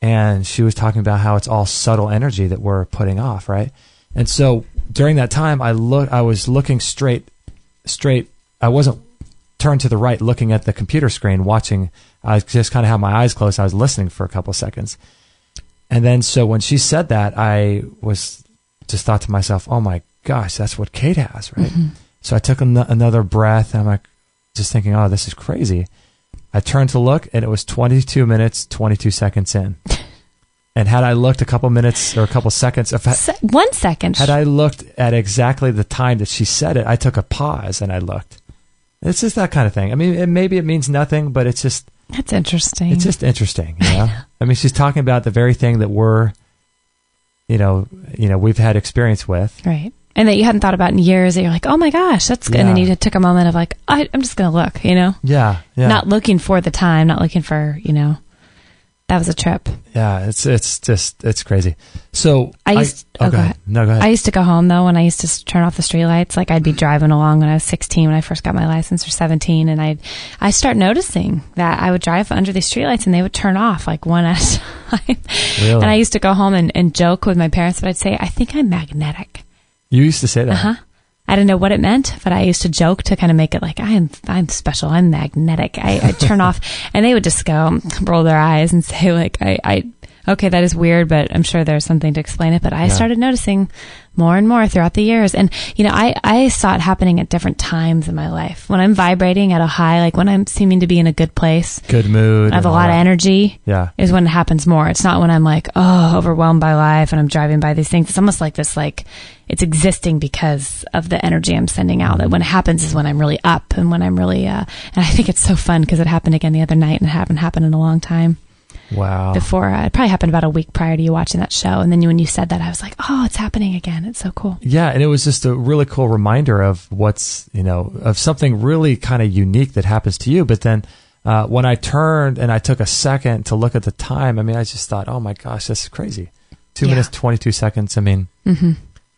And she was talking about how it's all subtle energy that we're putting off, right? And so during that time, I was looking straight. I wasn't turned to the right looking at the computer screen watching. I just kind of had my eyes closed. I was listening for a couple of seconds. And then, so when she said that, I was just thought to myself, oh my gosh, that's what Kate has, right? Mm-hmm. So I took another breath and I'm like, just thinking, oh, this is crazy. I turned to look and it was 22 minutes, 22 seconds in. And had I looked a couple minutes or a couple seconds, 1 second, had I looked at exactly the time that she said it, I took a pause and I looked. It's just that kind of thing. I mean, maybe it means nothing, but it's just, That's interesting. It's just interesting, you know? I mean, she's talking about the very thing that we're, we've had experience with. Right. And that you hadn't thought about in years, that you're like, oh my gosh, that's good. Yeah. And then you took a moment of like, I'm just going to look, Yeah. Not looking for the time, not looking for, that was a trip. Yeah, it's crazy. So go ahead. No, go ahead. I used to go home though when I used to turn off the streetlights. Like I'd be driving along when I was 16 when I first got my license, or 17, and I start noticing that I would drive under these streetlights and they would turn off like one at a time. Really? And I used to go home and joke with my parents, but I'd say, I think I'm magnetic. You used to say that? Uh-huh. I didn't know what it meant, but I used to joke to kind of make it like, I'm special. I'm magnetic. I turn off, and they would just go roll their eyes and say like, okay, that is weird, but I'm sure there's something to explain it. But I started noticing more and more throughout the years. And, I saw it happening at different times in my life. When I'm vibrating at a high, like when I'm seeming to be in a good place, good mood, I have a lot of energy, is when it happens more. It's not when I'm like, overwhelmed by life and I'm driving by these things. It's almost like this, like it's existing because of the energy I'm sending out. That when it happens is when I'm really up and when I'm really, and I think it's so fun because it happened again the other night and it hadn't happened in a long time. Wow. Before, it probably happened about a week prior to you watching that show. And then when you said that, I was like, oh, it's happening again. It's so cool. Yeah. And it was just a really cool reminder of what's, of something really kind of unique that happens to you. But then when I turned and I took a second to look at the time, I mean, I just thought, oh my gosh, this is crazy. 2 minutes, 22 seconds. I mean,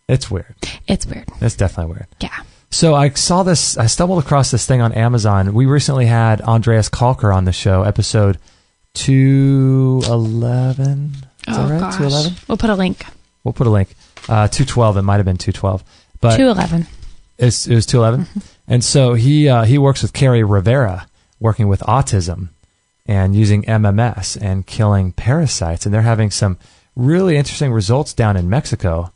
it's weird. It's weird. It's definitely weird. Yeah. So I stumbled across this thing on Amazon. We recently had Andreas Kalker on the show, episode 211. Is that right? Gosh. 211? We'll put a link. 212. It might have been 212. But 211. It was 211. And so he works with Carrie Rivera, working with autism and using MMS and killing parasites. And they're having some really interesting results down in Mexico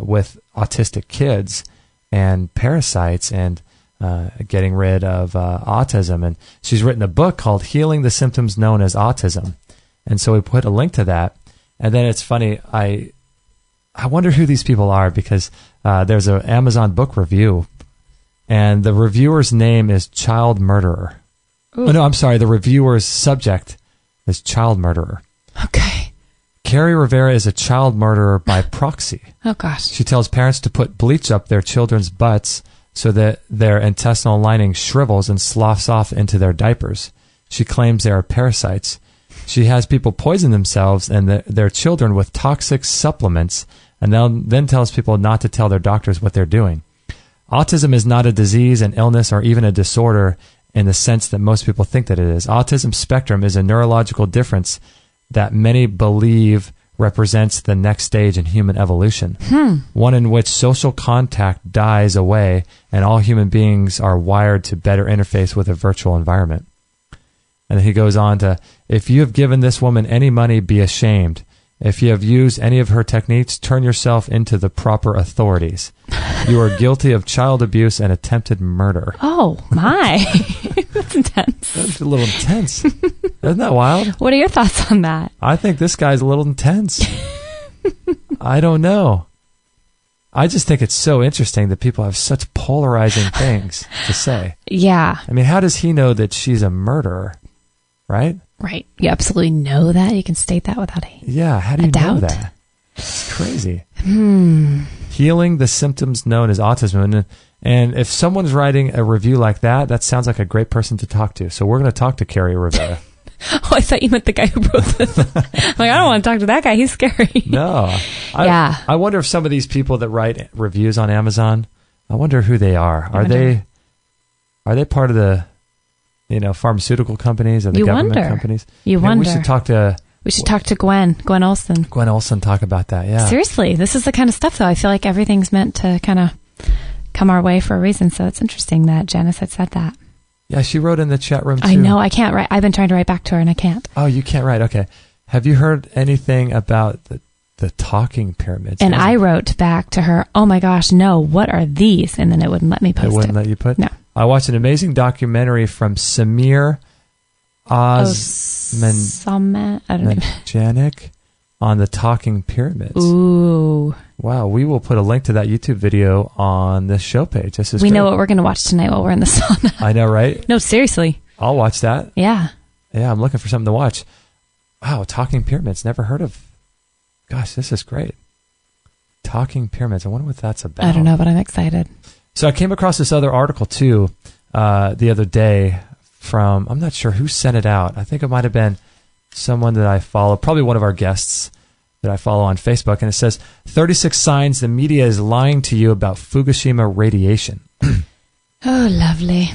with autistic kids and parasites and getting rid of autism. And she's written a book called Healing the Symptoms Known as Autism. And so we put a link to that. And then it's funny, I wonder who these people are, because there's an Amazon book review, and the reviewer's name is Child Murderer. Ooh. Oh, no, I'm sorry. The reviewer's subject is Child Murderer. Okay. Carrie Rivera is a child murderer by proxy. Oh, gosh. She tells parents to put bleach up their children's butts so that their intestinal lining shrivels and sloughs off into their diapers. She claims they are parasites. She has people poison themselves and their children with toxic supplements, and then tells people not to tell their doctors what they're doing. Autism is not a disease, an illness, or even a disorder in the sense that most people think that it is. Autism spectrum is a neurological difference that many believe represents the next stage in human evolution, one in which social contact dies away and all human beings are wired to better interface with a virtual environment. And he goes on to, if you have given this woman any money, be ashamed. If you have used any of her techniques, turn yourself into the proper authorities. You are guilty of child abuse and attempted murder. Oh, my. That's intense. That's a little intense. Isn't that wild? What are your thoughts on that? I think this guy's a little intense. I don't know. I just think it's so interesting that people have such polarizing things to say. Yeah. I mean, how does he know that she's a murderer? Right? Right. You absolutely know that. You can state that without how do you know that? It's crazy. Healing the symptoms known as autism. And if someone's writing a review like that, that sounds like a great person to talk to. So we're going to talk to Carrie Rivera. Oh, I thought you meant the guy who wrote this. I'm like, I don't want to talk to that guy. He's scary. No. I wonder if some of these people that write reviews on Amazon, I wonder who they are. Are they part of the pharmaceutical companies or the government companies? You wonder. We should talk to Gwen Olson. Gwen Olson, talk about that, yeah. Seriously, this is the kind of stuff, though. I feel like everything's meant to kind of come our way for a reason, so it's interesting that Janice had said that. Yeah, she wrote in the chat room, too. I know, I can't write. I've been trying to write back to her, and I can't. Oh, you can't write, okay. Have you heard anything about the talking pyramids? And I wrote back to her, oh my gosh, no, what are these? And then it wouldn't let me post it. It wouldn't let you put? No. I watched an amazing documentary from Samir Osmanjanic on the talking pyramids. Ooh. Wow, we will put a link to that YouTube video on this show page. We know what we're going to watch tonight while we're in the sauna. I know, right? No, seriously. I'll watch that. Yeah. Yeah, I'm looking for something to watch. Wow, Talking Pyramids. Never heard of. Gosh, this is great. Talking Pyramids. I wonder what that's about. I don't know, but I'm excited. So I came across this other article too the other day from, I'm not sure who sent it out. I think it might have been someone that I follow, probably one of our guests that I follow on Facebook. And it says, 36 signs the media is lying to you about Fukushima radiation. Oh, lovely.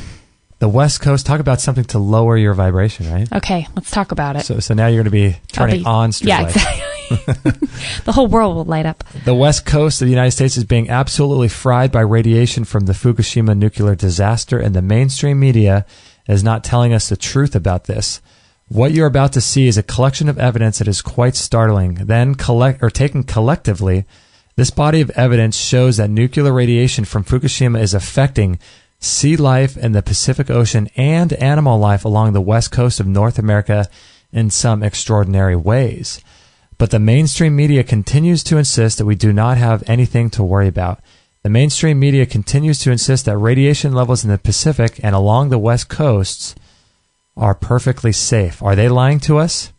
The West Coast, talk about something to lower your vibration, right? Okay, let's talk about it. So now you're going to be turning on street lights. Exactly. The whole world will light up. The West Coast of the United States is being absolutely fried by radiation from the Fukushima nuclear disaster, and the mainstream media is not telling us the truth about this. What you're about to see is a collection of evidence that is quite startling. Then, taken collectively, this body of evidence shows that nuclear radiation from Fukushima is affecting sea life in the Pacific Ocean and animal life along the west coast of North America in some extraordinary ways. But the mainstream media continues to insist that we do not have anything to worry about. The mainstream media continues to insist that radiation levels in the Pacific and along the west coasts are perfectly safe. Are they lying to us?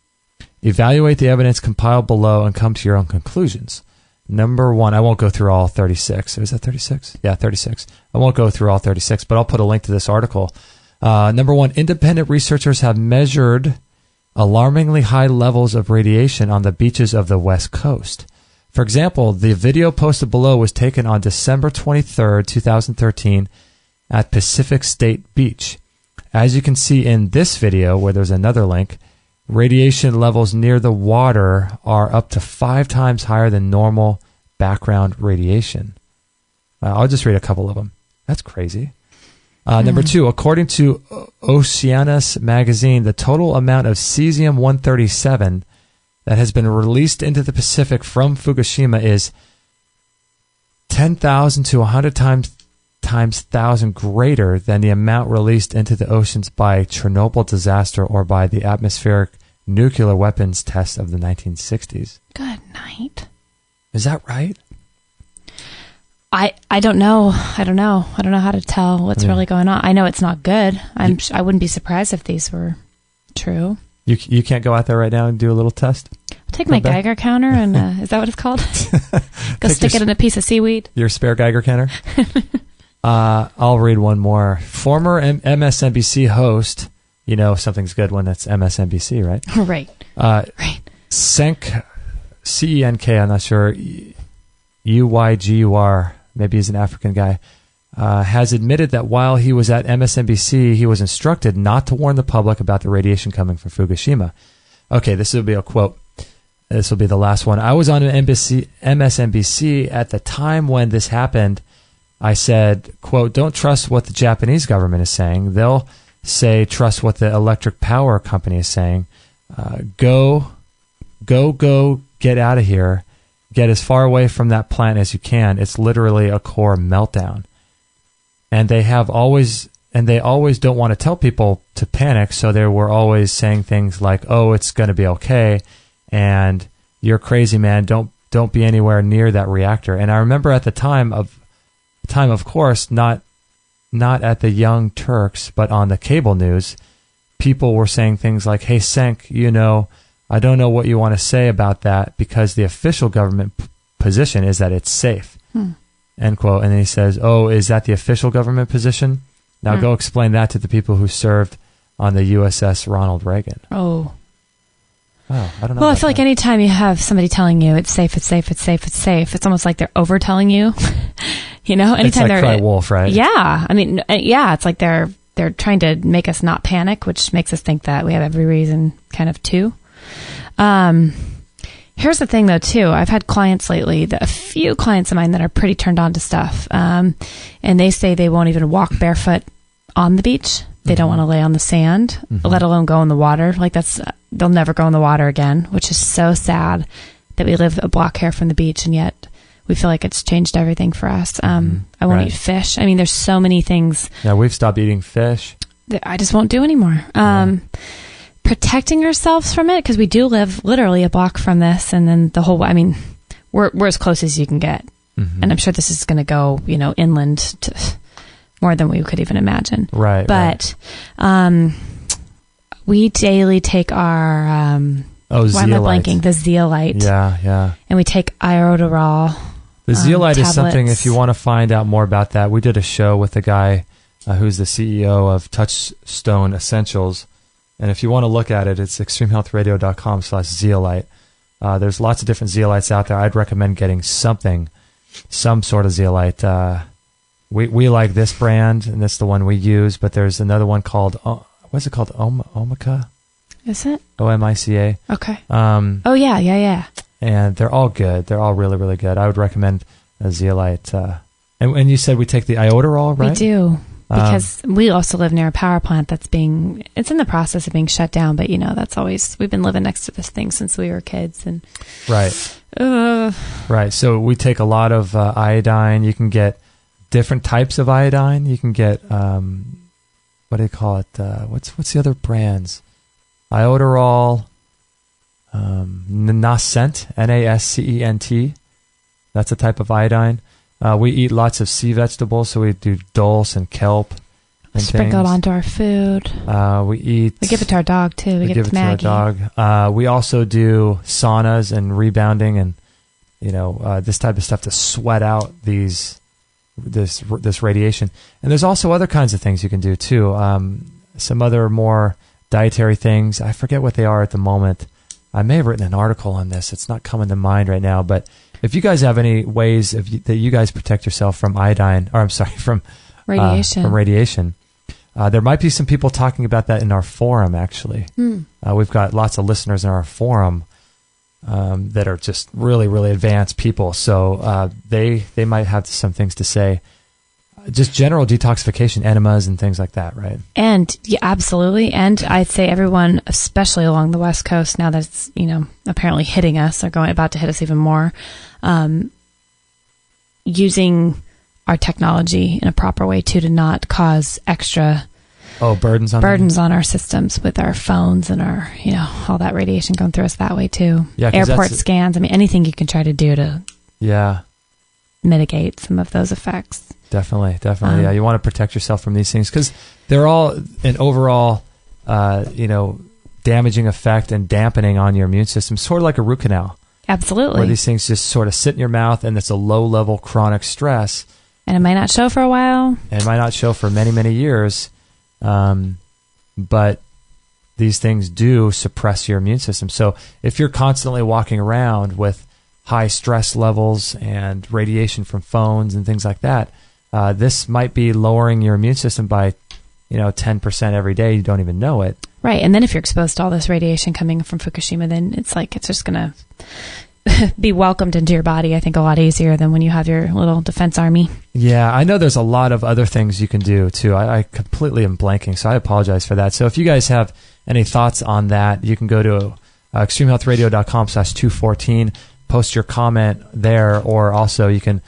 Evaluate the evidence compiled below and come to your own conclusions. Number one, I won't go through all 36. Is that 36? Yeah, 36. I won't go through all 36, but I'll put a link to this article. Number one, independent researchers have measured alarmingly high levels of radiation on the beaches of the West Coast. For example, the video posted below was taken on December 23rd, 2013 at Pacific State Beach. As you can see in this video, where there's another link, radiation levels near the water are up to 5 times higher than normal background radiation. I'll just read a couple of them. That's crazy. Number two, according to Oceanus magazine, the total amount of cesium-137 that has been released into the Pacific from Fukushima is 10,000 to 100 times 1,000 greater than the amount released into the oceans by Chernobyl disaster or by the atmospheric nuclear weapons test of the 1960s. Good night. Is that right? I don't know. I don't know how to tell what's really going on. I know it's not good. I wouldn't be surprised if these were true. You can't go out there right now and do a little test? I'll take my Geiger counter and, is that what it's called? Go stick it in a piece of seaweed. Your spare Geiger counter? I'll read one more. Former MSNBC host, you know something's good when it's MSNBC, right? Right. Right. C-E-N-K, I'm not sure, U-Y-G-U-R, maybe he's an African guy, has admitted that while he was at MSNBC, he was instructed not to warn the public about the radiation coming from Fukushima. Okay, this will be a quote. This will be the last one. I was on MSNBC at the time when this happened. I said, quote, don't trust what the Japanese government is saying. They'll say, trust what the electric power company is saying. Go, get out of here. Get as far away from that plant as you can. It's literally a core meltdown. And they always don't want to tell people to panic, so they were always saying things like, oh, it's going to be okay, and you're crazy, man. Don't be anywhere near that reactor. And I remember at the time, of course, not at the Young Turks, but on the cable news, people were saying things like, hey, Senk, I don't know what you want to say about that because the official government position is that it's safe. End quote. And then he says, oh, is that the official government position? Now go explain that to the people who served on the USS Ronald Reagan. Oh. Wow, I don't know. Well, I feel like anytime you have somebody telling you it's safe, it's safe, it's safe, it's safe, it's almost like they're over telling you. Anytime it's like cry wolf, right? Yeah. I mean, yeah, it's like they're trying to make us not panic, which makes us think that we have every reason kind of to. Here's the thing though too, I've had clients lately, a few clients of mine that are pretty turned on to stuff, and they say they won't even walk barefoot on the beach. They don't want to lay on the sand, let alone go in the water. Like they'll never go in the water again, which is so sad that we live a block here from the beach and yet we feel like it's changed everything for us. I won't eat fish. I mean, there's so many things. Yeah, we've stopped eating fish. That I just won't do anymore. Protecting ourselves from it, because we do live literally a block from this, and then we're as close as you can get. And I'm sure this is going to go, inland to more than we could even imagine. Right. But We daily take our, why am I blanking? The Zeolite. Yeah. And we take iodoral. The Zeolite is tablets. something, if you want to find out more about that, we did a show with a guy who's the CEO of Touchstone Essentials. And if you want to look at it, it's extremehealthradio.com/zeolite. There's lots of different zeolites out there. I'd recommend getting some sort of zeolite. We like this brand, and that's the one we use, but there's another one called, what's it called? Omica? Is it? Omica. Okay. Yeah. And they're all good. They're all really, really good. I would recommend a zeolite. And you said we take the iodoral, right? We do. Because we also live near a power plant it's in the process of being shut down, but we've been living next to this thing since we were kids. And right. Right. So we take a lot of iodine. You can get different types of iodine. You can get, what do you call it? What's the other brands? Iodoral, Nascent, Nascent. That's a type of iodine. We eat lots of sea vegetables, so we do dulse and kelp. And sprinkled onto our food. We give it to our dog too. We give it to Maggie. To our dog. We also do saunas and rebounding, and this type of stuff to sweat out this radiation. And there's also other kinds of things you can do too. Some other more dietary things. I forget what they are at the moment. I may have written an article on this. It's not coming to mind right now, but if you guys have any ways that you guys protect yourself from from radiation, there might be some people talking about that in our forum, actually. We've got lots of listeners in our forum that are just really, really advanced people. So they might have some things to say. Just general detoxification, enemas and things like that, right? And yeah, absolutely. And I'd say everyone, especially along the West Coast, now that it's apparently hitting us, or about to hit us even more, using our technology in a proper way too, to not cause extra burdens on our systems with our phones and our all that radiation going through us that way too. Yeah, airport scans. I mean, anything you can try to do to mitigate some of those effects. Definitely. Yeah, you want to protect yourself from these things because they're all an overall, damaging effect and dampening on your immune system, sort of like a root canal. Absolutely. Where these things just sort of sit in your mouth, and it's a low-level chronic stress. And it might not show for a while. And it might not show for many, many years. But these things do suppress your immune system. So if you're constantly walking around with high stress levels and radiation from phones and things like that, this might be lowering your immune system by 10% every day. You don't even know it. Right. And then if you're exposed to all this radiation coming from Fukushima, then it's just going to be welcomed into your body, I think, a lot easier than when you have your little defense army. Yeah, I know there's a lot of other things you can do, too. I completely am blanking, so I apologize for that. So if you guys have any thoughts on that, you can go to extremehealthradio.com/214, post your comment there, or also you can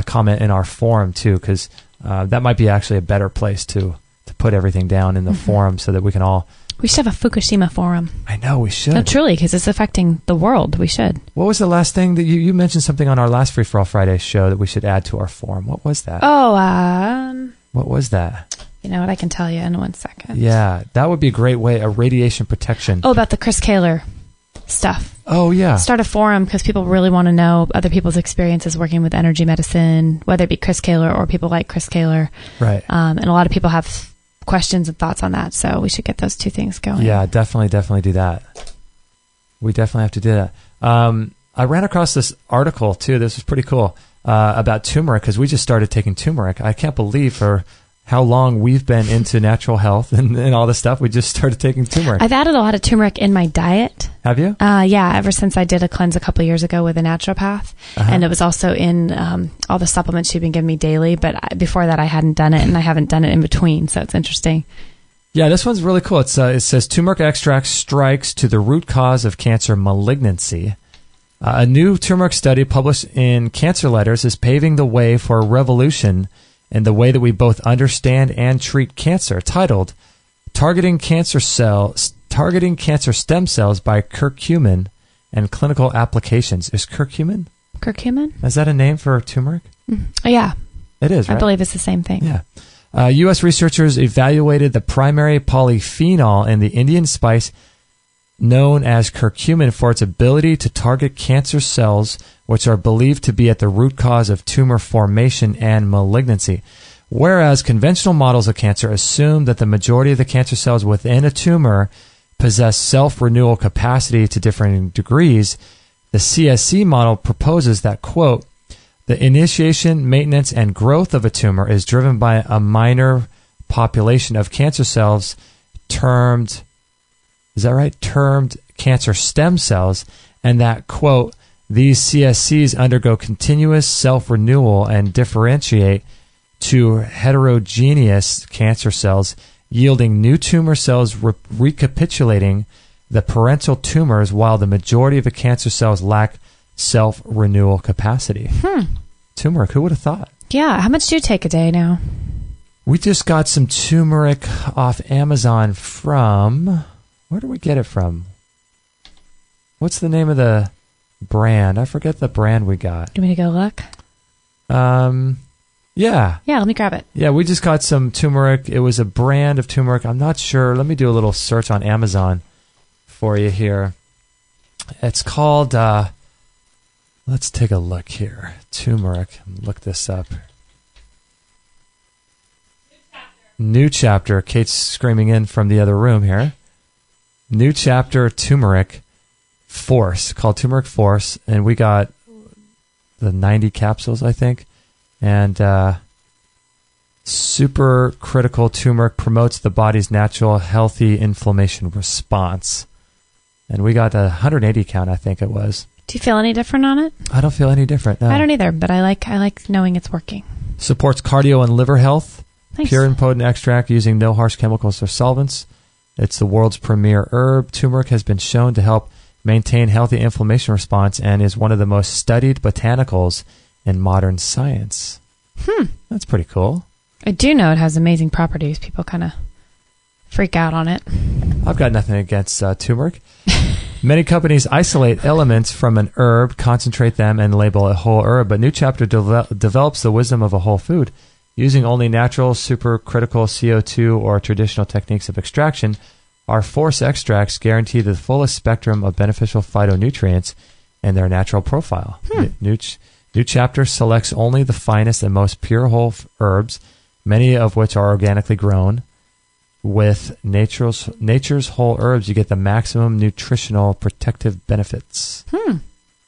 comment in our forum, too, because that might be actually a better place to put everything down in the forum so that we can all... We should have a Fukushima forum. I know, we should. No, truly, because it's affecting the world. We should. What was the last thing that you mentioned something on our last Free For All Friday show that we should add to our forum? What was that? What was that? You know what? I can tell you in 1 second. Yeah, that would be a great way, a radiation protection. Oh, about the Chris Kaler stuff. Oh, yeah. Start a forum because people really want to know other people's experiences working with energy medicine, whether it be Chris Kaler or people like Chris Kaler. Right. And a lot of people have questions and thoughts on that, so we should get those two things going. Yeah, definitely do that. We definitely have to do that. I ran across this article, too. This was pretty cool, about turmeric, because we just started taking turmeric. I can't believe for how long we've been into natural health and all this stuff. We just started taking turmeric. I've added a lot of turmeric in my diet. Have you? Yeah, ever since I did a cleanse a couple of years ago with a naturopath. And it was also in all the supplements she'd been giving me daily. But before that, I hadn't done it, and I haven't done it in between. So it's interesting. Yeah, this one's really cool. It says turmeric extract strikes to the root cause of cancer malignancy. A new turmeric study published in Cancer Letters is paving the way for a revolution in the way that we both understand and treat cancer, titled Targeting Cancer Stem Cells by Curcumin and Clinical Applications. Is curcumin? Curcumin? Is that a name for turmeric? Yeah. It is, right? I believe it's the same thing. Yeah. U.S. researchers evaluated the primary polyphenol in the Indian spice known as curcumin for its ability to target cancer cells, which are believed to be at the root cause of tumor formation and malignancy. Whereas conventional models of cancer assume that the majority of the cancer cells within a tumor possess self-renewal capacity to different degrees, the CSC model proposes that, quote, the initiation, maintenance, and growth of a tumor is driven by a minor population of cancer cells termed, is that right? Termed cancer stem cells, and that, quote, these CSCs undergo continuous self-renewal and differentiate to heterogeneous cancer cells, yielding new tumor cells recapitulating the parental tumors, while the majority of the cancer cells lack self-renewal capacity. Turmeric, who would have thought? Yeah, how much do you take a day now? We just got some turmeric off Amazon from... Where do we get it from? What's the name of the brand? I forget the brand we got. You want me to go look? Yeah. Yeah, let me grab it. Yeah, we just got some turmeric. It was a brand of turmeric. I'm not sure. Let me do a little search on Amazon for you here. It's called... let's take a look here. Turmeric. Look this up. New chapter. Kate's screaming in from the other room here. New chapter turmeric force, called Turmeric Force, and we got the 90 capsules, I think. And super critical turmeric promotes the body's natural healthy inflammation response. And we got a 180 count, I think it was. Do you feel any different on it? I don't feel any different, no. I don't either, but I like knowing it's working. Supports cardio and liver health. Thanks. Pure and potent extract using no harsh chemicals or solvents. It's the world's premier herb. Turmeric has been shown to help maintain healthy inflammation response and is one of the most studied botanicals in modern science. That's pretty cool. I do know it has amazing properties. People kind of freak out on it. I've got nothing against turmeric. Many companies isolate elements from an herb, concentrate them, and label a whole herb, but New Chapter develops the wisdom of a whole food. Using only natural, supercritical CO2 or traditional techniques of extraction, our force extracts guarantee the fullest spectrum of beneficial phytonutrients in their natural profile. New Chapter selects only the finest and most pure whole herbs, many of which are organically grown. With nature's whole herbs, you get the maximum nutritional protective benefits.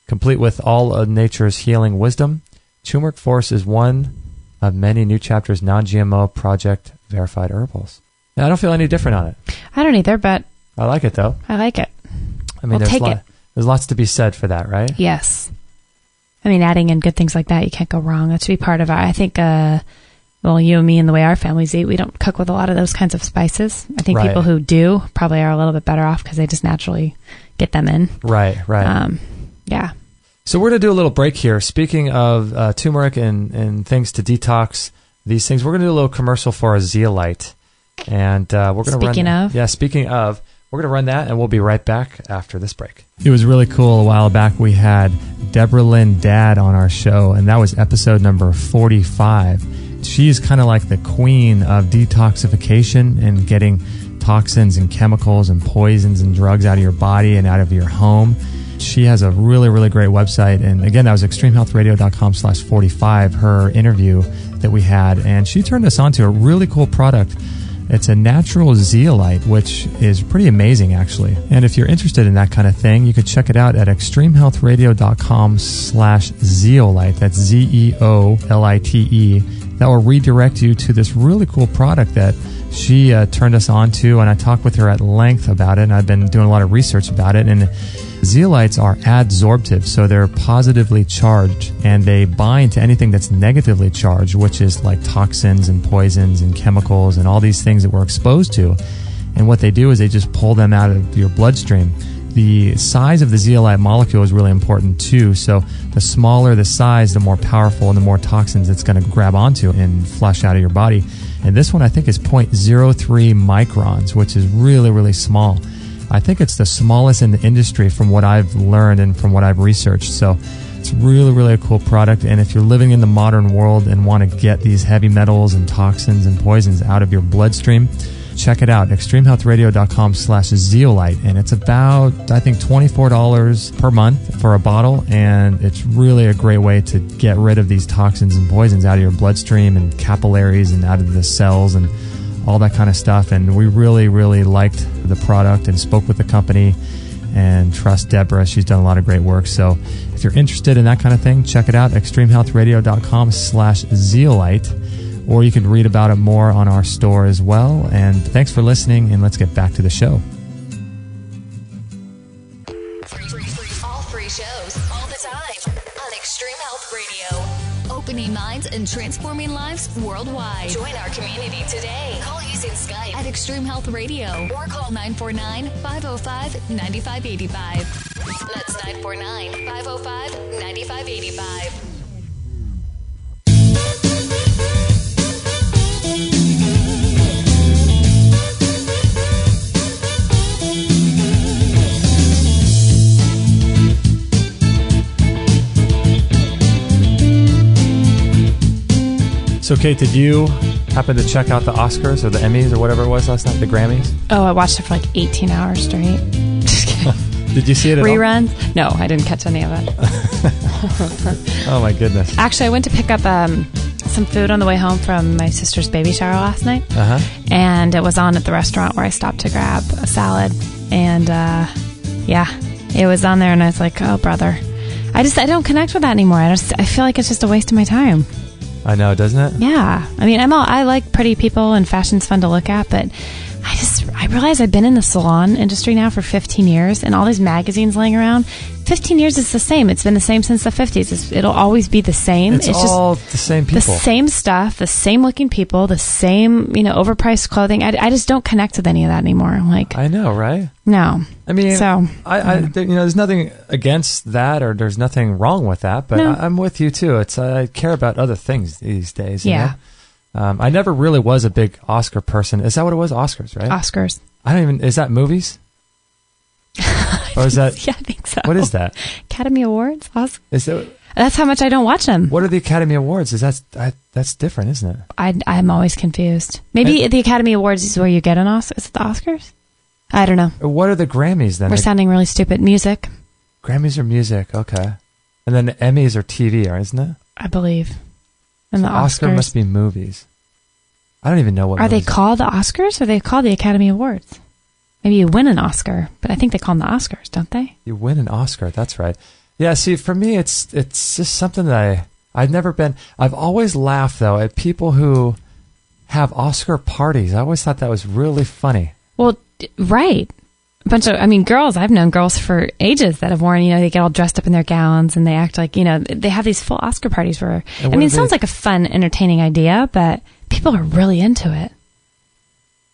Complete with all of nature's healing wisdom, Turmeric Force is one of many New Chapter's non-GMO project verified herbals. Yeah, I don't feel any different on it. I don't either, but I like it though. I like it. I mean, take it. There's lots to be said for that, right? Yes. I mean, adding in good things like that, you can't go wrong. That should be part of it. I think, well, you and me and the way our families eat, we don't cook with a lot of those kinds of spices. I think people who do probably are a little bit better off because they just naturally get them in. Right. Yeah. So we're going to do a little break here. Speaking of turmeric and things to detox these things, we're going to do a little commercial for a Zeolite. And we're going to run... Speaking of, we're going to run that, and we'll be right back after this break. It was really cool. A while back, we had Deborah Lynn Dad on our show, and that was episode number 45. She's kind of like the queen of detoxification and getting toxins and chemicals and poisons and drugs out of your body and out of your home. She has a really, really great website. And again, that was extremehealthradio.com/45, her interview that we had. And she turned us on to a really cool product. It's a natural zeolite, which is pretty amazing, actually. And if you're interested in that kind of thing, you can check it out at extremehealthradio.com/zeolite. That's ZEOLITE. That will redirect you to this really cool product that she turned us on to, and I talked with her at length about it, and I've been doing a lot of research about it. And zeolites are adsorptive, so they're positively charged, and they bind to anything that's negatively charged, which is like toxins and poisons and chemicals and all these things that we're exposed to. And what they do is they just pull them out of your bloodstream. The size of the zeolite molecule is really important too. So the smaller the size, the more powerful and the more toxins it's going to grab onto and flush out of your body. And this one I think is 0.03 microns, which is really, really small. I think it's the smallest in the industry from what I've learned and from what I've researched. So It's really, really a cool product. And if you're living in the modern world and want to get these heavy metals and toxins and poisons out of your bloodstream, check it out, extremhealthradio.com/zeolite. And it's about, I think, $24 per month for a bottle. And it's really a great way to get rid of these toxins and poisons out of your bloodstream and capillaries and out of the cells and all that kind of stuff. And we really, really liked the product and spoke with the company and trust Deborah. She's done a lot of great work. So if you're interested in that kind of thing, check it out, extremhealthradio.com/zeolite. Or you can read about it more on our store as well. And thanks for listening, and let's get back to the show. All free shows, all the time, on Extreme Health Radio. Opening minds and transforming lives worldwide. Join our community today. Call using Skype at Extreme Health Radio or call 949-505-9585. That's 949-505-9585. So, Kate, did you happen to check out the Oscars or the Emmys or whatever it was last night, the Grammys? Oh, I watched it for like 18 hours straight. Just kidding. Did you see it at Reruns? All? No, I didn't catch any of it. Oh, my goodness. Actually, I went to pick up some food on the way home from my sister's baby shower last night. And it was on at the restaurant where I stopped to grab a salad. And, yeah, it was on there, and I was like, oh, brother. I don't connect with that anymore. I feel like it's just a waste of my time. I know, doesn't it? Yeah. I mean, I like pretty people and fashion's fun to look at, but I realize I've been in the salon industry now for 15 years and all these magazines laying around. 15 years is the same. It's been the same since the 50s. It'll always be the same. It's all just the same people. The same stuff, the same looking people, the same, overpriced clothing. I just don't connect with any of that anymore. I'm like, I know, right? No. I mean, so there's nothing against that, or there's nothing wrong with that, but no. I'm with you too. I care about other things these days. Yeah. I never really was a big Oscar person. Is that what it was? Oscars, right? Oscars. Is that movies? Or is that? Yeah, I think so. What is that? Academy Awards? Is that's how much I don't watch them. What are the Academy Awards? That's different, isn't it? I'm always confused. Maybe the Academy Awards is where you get an Oscar. Is it the Oscars? I don't know. What are the Grammys then? We're sounding really stupid. Music. Grammys are music, okay. And then the Emmys are TV, isn't it? I believe. And so the Oscar Oscars must be movies. I don't even know what. Are they called the Oscars or are they called the Academy Awards? Maybe you win an Oscar, but I think they call them the Oscars, don't they? You win an Oscar, that's right. Yeah, see, for me, it's just something that I've never been. I've always laughed, though, at people who have Oscar parties. I always thought that was really funny. Well, right. Girls, I've known girls for ages that have worn, they get all dressed up in their gowns and they act like, they have these full Oscar parties where, it sounds like a fun, entertaining idea, but people are really into it.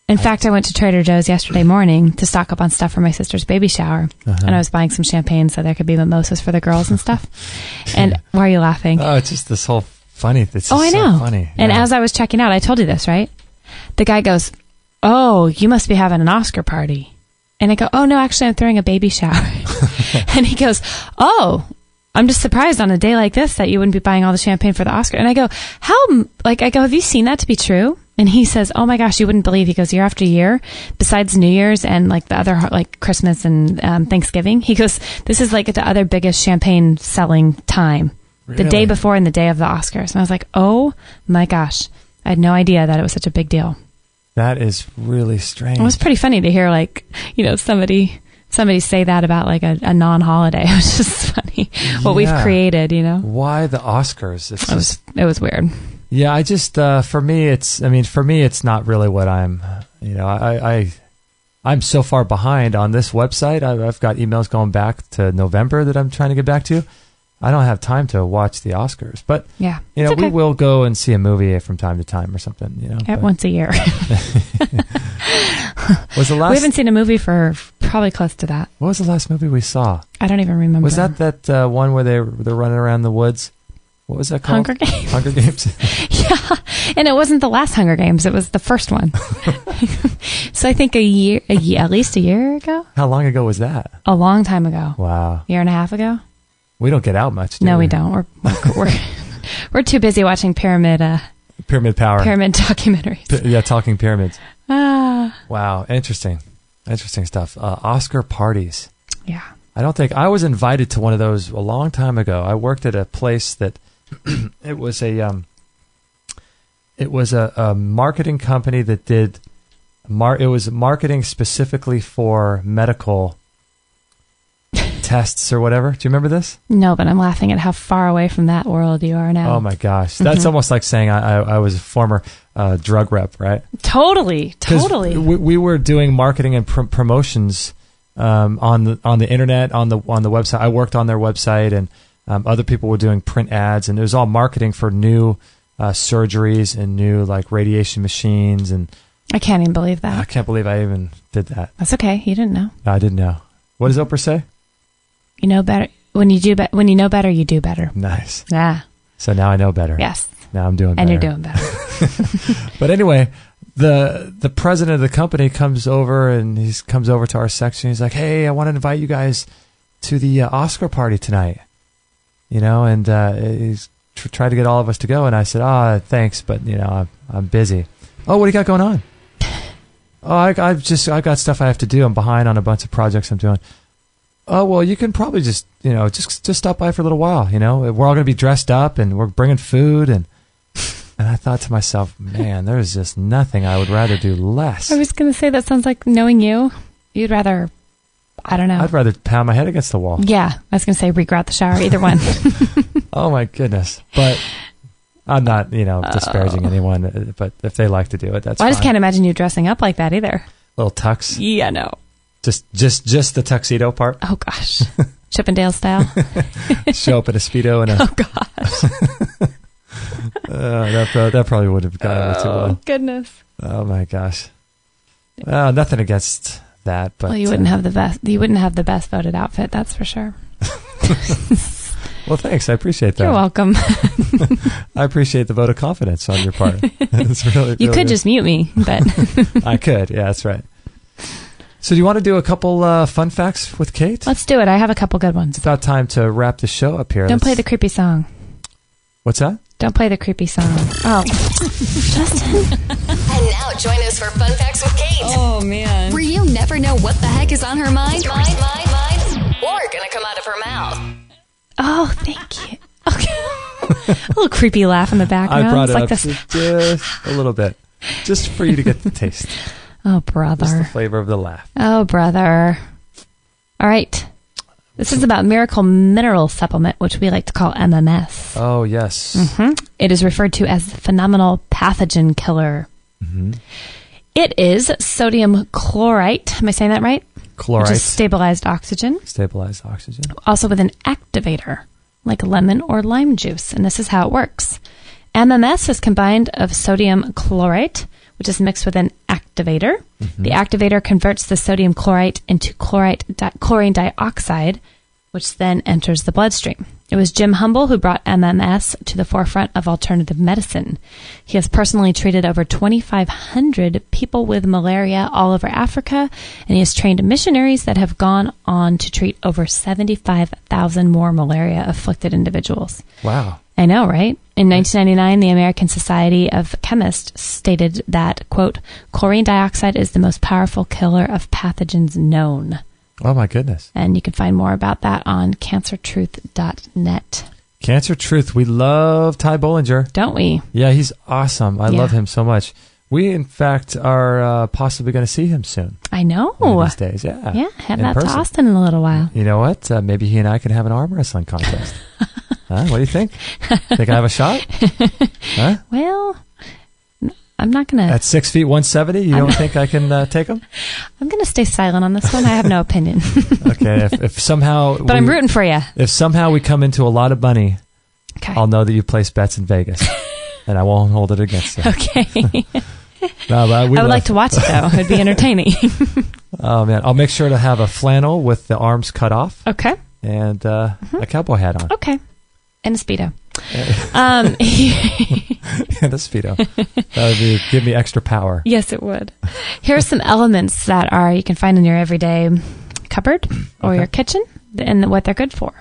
In fact, I went to Trader Joe's yesterday morning to stock up on stuff for my sister's baby shower. And I was buying some champagne so there could be mimosas for the girls and stuff. And why are you laughing? Oh, it's just this whole funny. It's just I know. So funny. And as I was checking out, I told you this, right? The guy goes, oh, you must be having an Oscar party. And I go, oh, no, actually, I'm throwing a baby shower. And he goes, oh, I'm just surprised on a day like this that you wouldn't be buying all the champagne for the Oscar. And I go, have you seen that to be true? And he says, oh my gosh, you wouldn't believe. He goes, year after year, besides New Year's and the other, Christmas and Thanksgiving, he goes, this is the other biggest champagne selling time. Really? The day before and the day of the Oscars. And I was like, oh my gosh, I had no idea that it was such a big deal. That is really strange. It was pretty funny to hear, somebody say that about a non-holiday. It was just funny what we've created, Why the Oscars? It was weird. Yeah, I just for me it's not really what I'm. I'm so far behind on this website. I've got emails going back to November that I'm trying to get back to. I don't have time to watch the Oscars, but yeah, okay. We will go and see a movie from time to time or something. Once a year. Was the last? We haven't seen a movie for probably close to that. What was the last movie we saw? I don't even remember. Was that one where they're running around the woods? What was that called? Hunger Games. Hunger Games. Yeah, and it wasn't the last Hunger Games. It was the first one. So I think at least a year ago. How long ago was that? A long time ago. Wow. Year and a half ago. We don't get out much, do No, we don't. We're too busy watching pyramid power. Pyramid documentaries. Talking pyramids. Ah. Wow, interesting stuff. Oscar parties. Yeah. I was invited to one of those a long time ago. I worked at a place that it was a marketing company that did it was marketing specifically for medical tests or whatever. Do you remember this? No, but I'm laughing at how far away from that world you are now. Oh my gosh, that's almost like saying I was a former drug rep, right? Totally. We were doing marketing and promotions on the internet, on the website. I worked on their website, and other people were doing print ads, and it was all marketing for new surgeries and new like radiation machines. And I can't even believe that. I can't believe I even did that. That's okay. You didn't know. No, I didn't know. What does Oprah say? You know better when you know better. You do better. Nice. Yeah. So now I know better. Yes. Now I'm doing better. And you're doing better. But anyway, the president of the company comes over to our section. He's like, "Hey, I want to invite you guys to the Oscar party tonight." And he's tried to get all of us to go. And I said, thanks, but I'm busy. Oh, what do you got going on? Oh, I got stuff I have to do. I'm behind on a bunch of projects I'm doing. Oh, well, you can probably just stop by for a little while. We're all going to be dressed up and we're bringing food. And I thought to myself, man, there's just nothing I would rather do less. I was going to say, that sounds like knowing you. You'd rather, I don't know. I'd rather pound my head against the wall. Yeah. I was going to say regret the shower, either one. Oh, my goodness. But I'm not, disparaging anyone. But if they like to do it, that's fine. I just can't imagine you dressing up like that either. Little tux. Yeah, no. Just the tuxedo part. Oh gosh, Chippendale style. Show up in a Speedo and oh gosh. That probably would have gone over too well. Oh goodness. Oh my gosh. Nothing against that, but you wouldn't have the best. You wouldn't have the best voted outfit. That's for sure. Well, thanks. I appreciate that. You're welcome. I appreciate the vote of confidence on your part. It's really you could good. just mute me, but I could. Yeah, that's right. So do you want to do a couple fun facts with Kate? Let's do it. I have a couple good ones. It's about time to wrap the show up here. Don't play the creepy song. What's that? Don't play the creepy song. Oh. Justin. And now join us for Fun Facts with Kate. Oh, man. Where you never know what the heck is on her mind or gonna come out of her mouth. Oh, thank you. Okay. A little creepy laugh in the background. I brought it like up this. Just a little bit. Just for you to get the taste. Oh, brother. Just the flavor of the laugh. Oh, brother. All right. This is about Miracle Mineral Supplement, which we like to call MMS. Oh, yes. Mm-hmm. It is referred to as the phenomenal pathogen killer. Mm-hmm. It is sodium chlorite. Am I saying that right? Chlorite. Which is stabilized oxygen. Stabilized oxygen. Also with an activator, like lemon or lime juice. And this is how it works. MMS is combined of sodium chlorite, which is mixed with an activator. Mm-hmm. The activator converts the sodium chlorite into chlorine dioxide, which then enters the bloodstream. It was Jim Humble who brought MMS to the forefront of alternative medicine. He has personally treated over 2,500 people with malaria all over Africa, and he has trained missionaries that have gone on to treat over 75,000 more malaria-afflicted individuals. Wow. I know, right? In 1999, the American Society of Chemists stated that, quote, chlorine dioxide is the most powerful killer of pathogens known. Oh, my goodness. And you can find more about that on cancertruth.net. Cancer Truth. We love Ty Bollinger. Don't we? Yeah, he's awesome. I love him so much. We, in fact, are possibly going to see him soon. I know. One of these days, yeah. Yeah, head in out person. to Austin in a little while. You know what? Maybe he and I can have an arm wrestling contest. What do you think? Think I have a shot? Huh? Well, I'm not going to... At 6 feet, 170, you don't think I can take him? I'm going to stay silent on this one. I have no opinion. Okay, if somehow... But I'm rooting for you. If somehow we come into a lot of money, okay, I'll know that you placed bets in Vegas, and I won't hold it against you. Okay. No, but I would like to watch it, though. It would be entertaining. Oh, man. I'll make sure to have a flannel with the arms cut off. Okay. And a cowboy hat on. Okay. And a Speedo. And a Speedo. That would give me extra power. Yes, it would. Here are some elements that you can find in your everyday cupboard or your kitchen and what they're good for.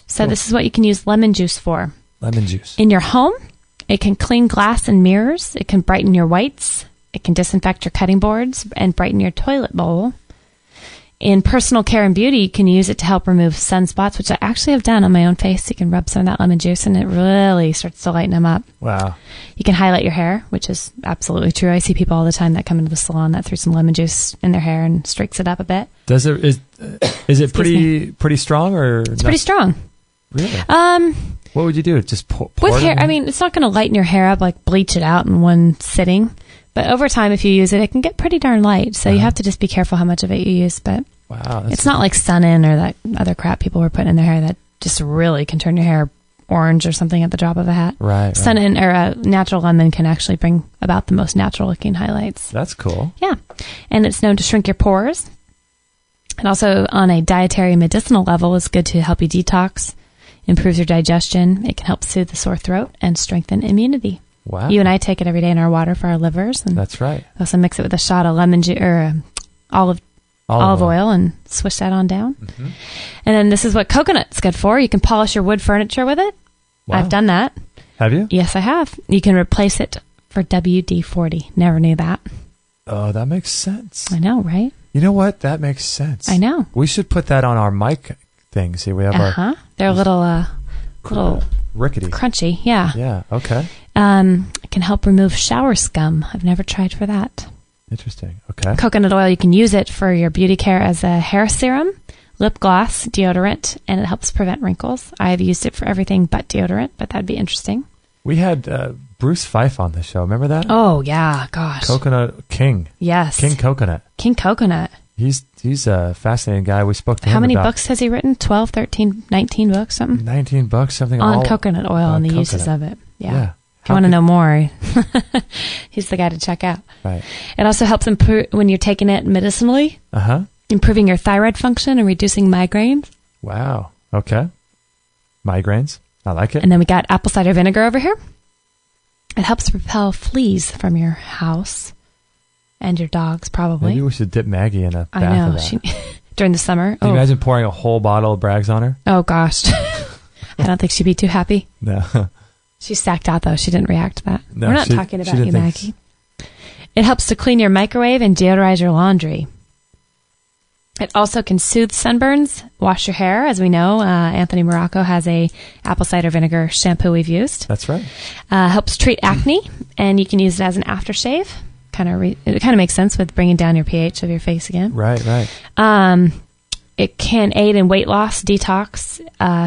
So this is what you can use lemon juice for. Lemon juice. In your home, it can clean glass and mirrors. It can brighten your whites. It can disinfect your cutting boards and brighten your toilet bowl. In personal care and beauty, you can use it to help remove sunspots, which I actually have done on my own face. You can rub some of that lemon juice and it really starts to lighten them up. Wow. You can highlight your hair, which is absolutely true. I see people all the time that come into the salon that threw some lemon juice in their hair and streaks it up a bit. Is it pretty strong or? It's pretty strong. Really? What would you do? Just pour with it hair? in? I mean, it's not going to lighten your hair up like bleach it out in one sitting. But over time, if you use it, it can get pretty darn light. So you have to just be careful how much of it you use. But it's not like Sun-In or that other crap people were putting in their hair that just really can turn your hair orange or something at the drop of a hat. Right. Sun-In or a natural lemon can actually bring about the most natural looking highlights. That's cool. Yeah. And it's known to shrink your pores. And also on a dietary medicinal level, it's good to help you detox, improves your digestion. It can help soothe the sore throat and strengthen immunity. Wow. You and I take it every day in our water for our livers. And that's right. Also mix it with a shot of lemon juice or olive oil and swish that on down. Mm-hmm. And then this is what coconut's good for. You can polish your wood furniture with it. Wow. I've done that. Have you? Yes, I have. You can replace it for WD-40. Never knew that. Oh, that makes sense. I know, right? You know what? That makes sense. I know. We should put that on our mic thing. See, we have our... They're a little rickety. Crunchy, yeah. Yeah, okay. It can help remove shower scum. I've never tried for that. Interesting. Okay. Coconut oil, you can use it for your beauty care as a hair serum, lip gloss, deodorant, and it helps prevent wrinkles. I've used it for everything but deodorant, but that'd be interesting. We had Bruce Fife on the show. Remember that? Oh, yeah. Gosh. Coconut King. Yes. King Coconut. King Coconut. He's a fascinating guy. We spoke to him. How many books has he written? 12, 13, 19 books, something? 19 books, something. On coconut oil and the coconut. uses of it. Yeah. If you want to know more, he's the guy to check out. Right. It also helps improve when you're taking it medicinally. Improving your thyroid function and reducing migraines. Wow. Okay. Migraines. I like it. And then we got apple cider vinegar over here. It helps repel fleas from your house and your dogs, probably. Maybe we should dip Maggie in a bath I know. of that. During the summer. Can you imagine pouring a whole bottle of Bragg's on her? Oh, gosh. I don't think she'd be too happy. No. She's stacked out, though. She didn't react to that. No, we're not talking about you, Maggie. It helps to clean your microwave and deodorize your laundry. It also can soothe sunburns, wash your hair. As we know, Anthony Morocco has a apple cider vinegar shampoo we've used. That's right. Helps treat acne, and you can use it as an aftershave. It kind of makes sense with bringing down your pH of your face again. Right. It can aid in weight loss, detox,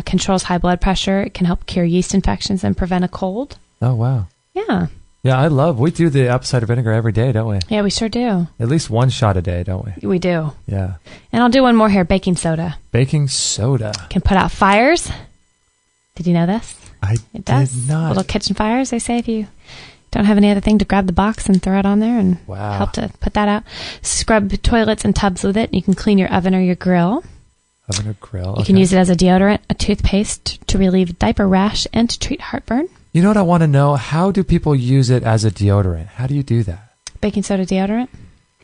controls high blood pressure. It can help cure yeast infections and prevent a cold. Oh, wow. Yeah. Yeah, we do the apple cider vinegar every day, don't we? Yeah, we sure do. At least one shot a day, don't we? We do. Yeah. And I'll do one more here, baking soda. Baking soda. Can put out fires. Did you know this? It does. Did not. Little kitchen fires, they say, if you don't have any other thing to grab the box and throw it on there and help to put that out. Scrub toilets and tubs with it. You can clean your oven or your grill. Oven or grill. You can use it as a deodorant, a toothpaste to relieve diaper rash and to treat heartburn. You know what I want to know? How do people use it as a deodorant? How do you do that? Baking soda deodorant?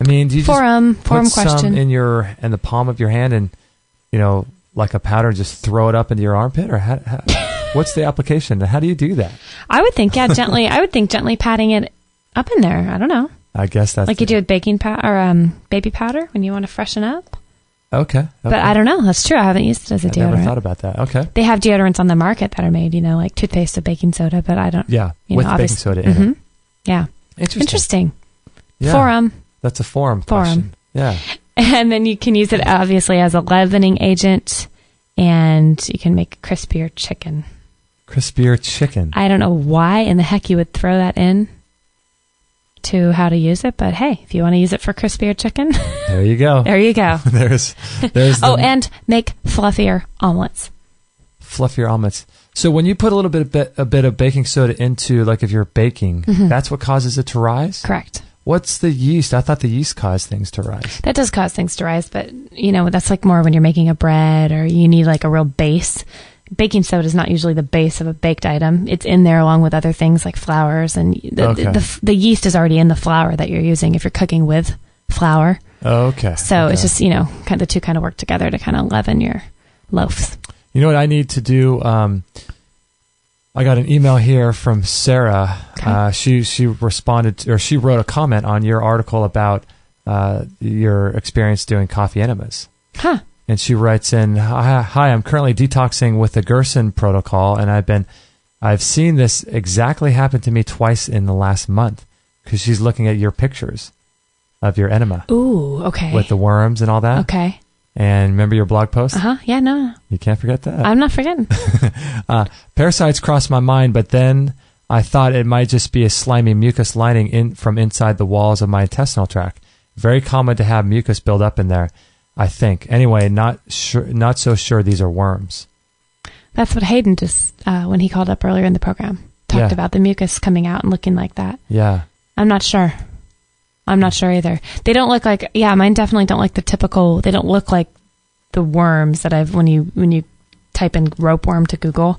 I mean, do you forum just put question. Some in the palm of your hand and, like a powder, just throw it up into your armpit? Or what's the application? How do you do that? I would think, gently. I would think gently patting it up in there. I don't know. I guess that's... Like you do with baking powder or baby powder when you want to freshen up. Okay. But I don't know. That's true. I haven't used it as a deodorant. I never thought about that. Okay. They have deodorants on the market that are made, like toothpaste with baking soda, but I don't... Yeah, with baking soda in it. Yeah. Interesting. Yeah. Forum. That's a forum question. Yeah. And then you can use it, obviously, as a leavening agent, and you can make crispier chicken. Crispier chicken. I don't know why in the heck you would throw that in to how to use it, but hey, if you want to use it for crispier chicken, there you go. There you go. there's and make fluffier omelets. Fluffier omelets. So when you put a bit of baking soda into, like if you're baking, that's what causes it to rise? Correct. What's the yeast? I thought the yeast caused things to rise. That does cause things to rise, but that's like more when you're making a bread or you need like a real base. Baking soda is not usually the base of a baked item. It's in there along with other things like flours, and the yeast is already in the flour that you're using if you're cooking with flour. Okay. So it's just, the two kind of work together to kind of leaven your loaves. You know what I need to do? I got an email here from Sarah. Okay. She responded, or she wrote a comment on your article about your experience doing coffee enemas. Huh. And she writes in, "Hi, I'm currently detoxing with the Gerson protocol, and I've seen this exactly happen to me twice in the last month," because she's looking at your pictures of your enema. Ooh, okay. With the worms and all that. Okay. And remember your blog post? Yeah, no. You can't forget that. I'm not forgetting. Parasites crossed my mind, but then I thought it might just be a slimy mucus lining from inside the walls of my intestinal tract. Very common to have mucus build up in there, I think. Anyway, not so sure these are worms. That's what Hayden just, when he called up earlier in the program, talked about the mucus coming out and looking like that. Yeah. I'm not sure. I'm not sure either. They don't look like, mine definitely don't like the typical, they don't look like the worms that when you type in ropeworm to Google,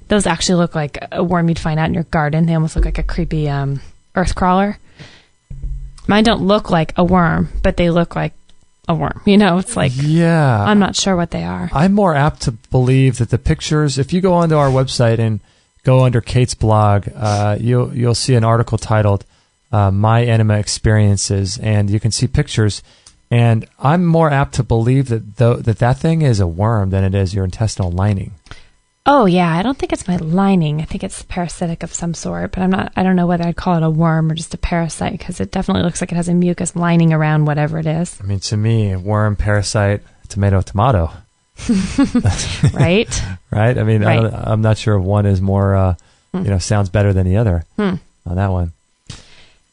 those actually look like a worm you'd find out in your garden. They almost look like a creepy earth crawler. Mine don't look like a worm, but they look like a worm. It's like, I'm not sure what they are. I'm more apt to believe that the pictures, if you go onto our website and go under Kate's blog, you'll see an article titled My Enema Experiences, and you can see pictures. And I'm more apt to believe that thing is a worm than it is your intestinal lining. Oh, yeah. I don't think it's my lining. I think it's parasitic of some sort, but I don't know whether I'd call it a worm or just a parasite, because it definitely looks like it has a mucus lining around whatever it is. I mean, to me, worm, parasite, tomato. Right? Right? I mean, right. I'm not sure if one is more, sounds better than the other on that one.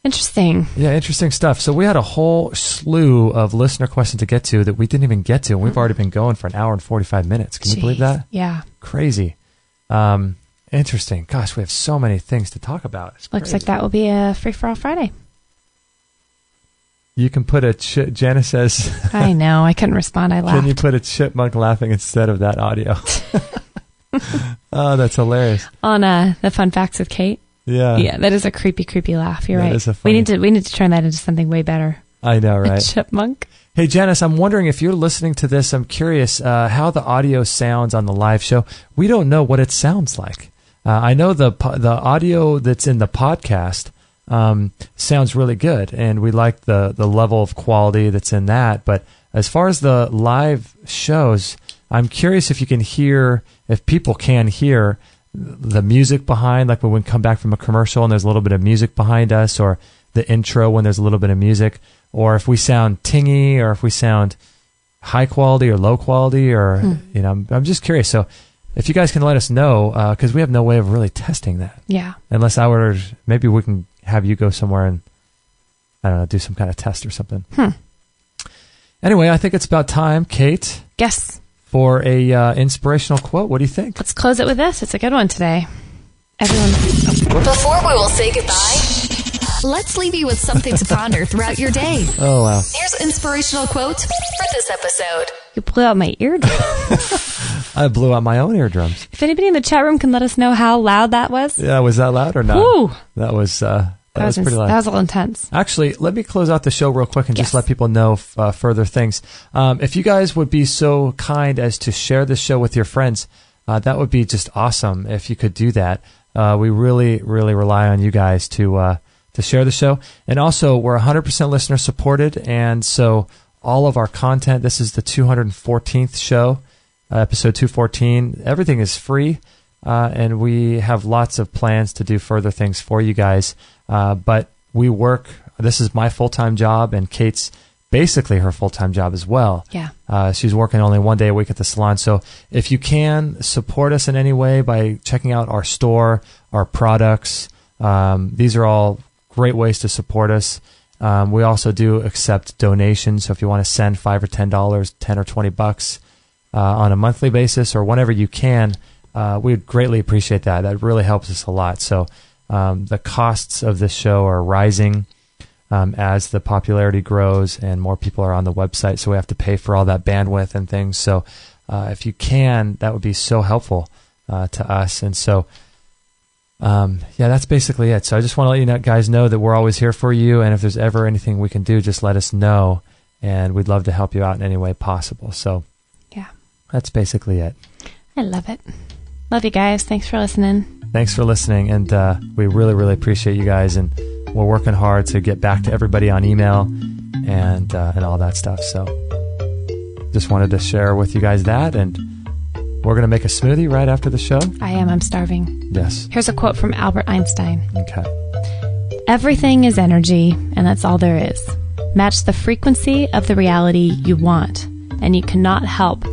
Interesting. Yeah, interesting stuff. So we had a whole slew of listener questions to get to that we didn't even get to, and we've already been going for an hour and 45 minutes. Can you believe that? Yeah. Crazy. Interesting. Gosh, we have so many things to talk about. Looks like that will be a Free-for-All Friday. You can put Janice says... I know. I couldn't respond. I laughed. Can you put a chipmunk laughing instead of that audio? Oh, that's hilarious. On the Fun Facts with Kate? Yeah, that is a creepy, creepy laugh. You're right. We need to turn that into something way better. I know, right? A chipmunk. Hey, Janice, I'm wondering if you're listening to this. I'm curious how the audio sounds on the live show. We don't know what it sounds like. I know the audio that's in the podcast sounds really good, and we like the level of quality that's in that. But as far as the live shows, I'm curious if people can hear the music behind, like when we come back from a commercial and there's a little bit of music behind us, or the intro when there's a little bit of music, or if we sound tingy, or if we sound high quality or low quality, or I'm just curious. So if you guys can let us know, because we have no way of really testing that. Yeah. Unless maybe we can have you go somewhere and, I don't know, do some kind of test or something. Anyway, I think it's about time, Kate. Yes. For a inspirational quote. What do you think? Let's close it with this. It's a good one today. Before we will say goodbye, let's leave you with something to ponder throughout your day. Oh, wow. Here's an inspirational quote for this episode. You blew out my eardrum. I blew out my own eardrums. If anybody in the chat room can let us know how loud that was. Yeah, was that loud or not? Woo! That was pretty loud. That was a little intense. Actually, let me close out the show real quick and just let people know further things. If you guys would be so kind as to share this show with your friends, that would be just awesome if you could do that. We really, really rely on you guys to share the show. And also, we're 100% listener supported, and so all of our content, this is the 214th show, episode 214. Everything is free, and we have lots of plans to do further things for you guys. But we work, this is my full-time job, and Kate's basically her full-time job as well. Yeah. She's working only one day a week at the salon. So if you can support us in any way by checking out our store, our products, these are all great ways to support us. We also do accept donations. So if you want to send $5 or $10, $10 or $20 on a monthly basis or whenever you can, we would greatly appreciate that. That really helps us a lot. So the costs of this show are rising as the popularity grows and more people are on the website. So we have to pay for all that bandwidth and things. So if you can, that would be so helpful to us. And so, that's basically it. So I just want to let you guys know that we're always here for you. And if there's ever anything we can do, just let us know. And we'd love to help you out in any way possible. So yeah, that's basically it. I love it. Love you guys. Thanks for listening. Thanks for listening, and we really, really appreciate you guys, and we're working hard to get back to everybody on email and all that stuff. So just wanted to share with you guys that, and we're going to make a smoothie right after the show. I am. I'm starving. Yes. Here's a quote from Albert Einstein. Okay. Everything is energy, and that's all there is. Match the frequency of the reality you want, and you cannot help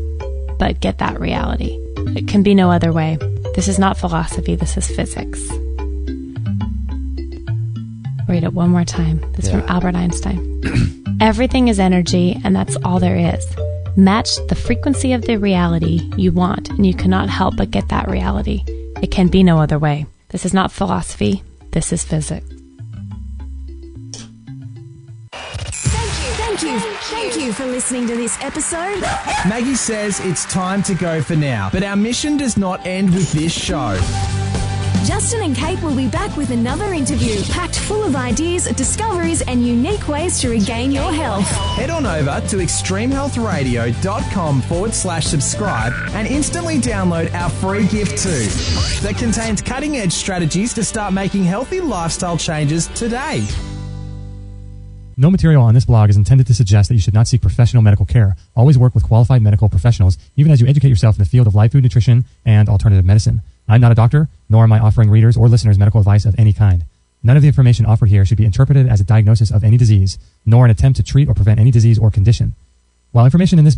but get that reality. It can be no other way. This is not philosophy. This is physics. Read it one more time. This is from Albert Einstein. Everything is energy, and that's all there is. Match the frequency of the reality you want, and you cannot help but get that reality. It can be no other way. This is not philosophy. This is physics. Thank you for listening to this episode. Maggie says it's time to go for now, but our mission does not end with this show. Justin and Kate will be back with another interview packed full of ideas, discoveries, and unique ways to regain your health. Head on over to extremehealthradio.com/subscribe and instantly download our free gift too that contains cutting-edge strategies to start making healthy lifestyle changes today. No material on this blog is intended to suggest that you should not seek professional medical care. Always work with qualified medical professionals, even as you educate yourself in the field of live food nutrition and alternative medicine. I'm not a doctor, nor am I offering readers or listeners medical advice of any kind. None of the information offered here should be interpreted as a diagnosis of any disease, nor an attempt to treat or prevent any disease or condition. While information in this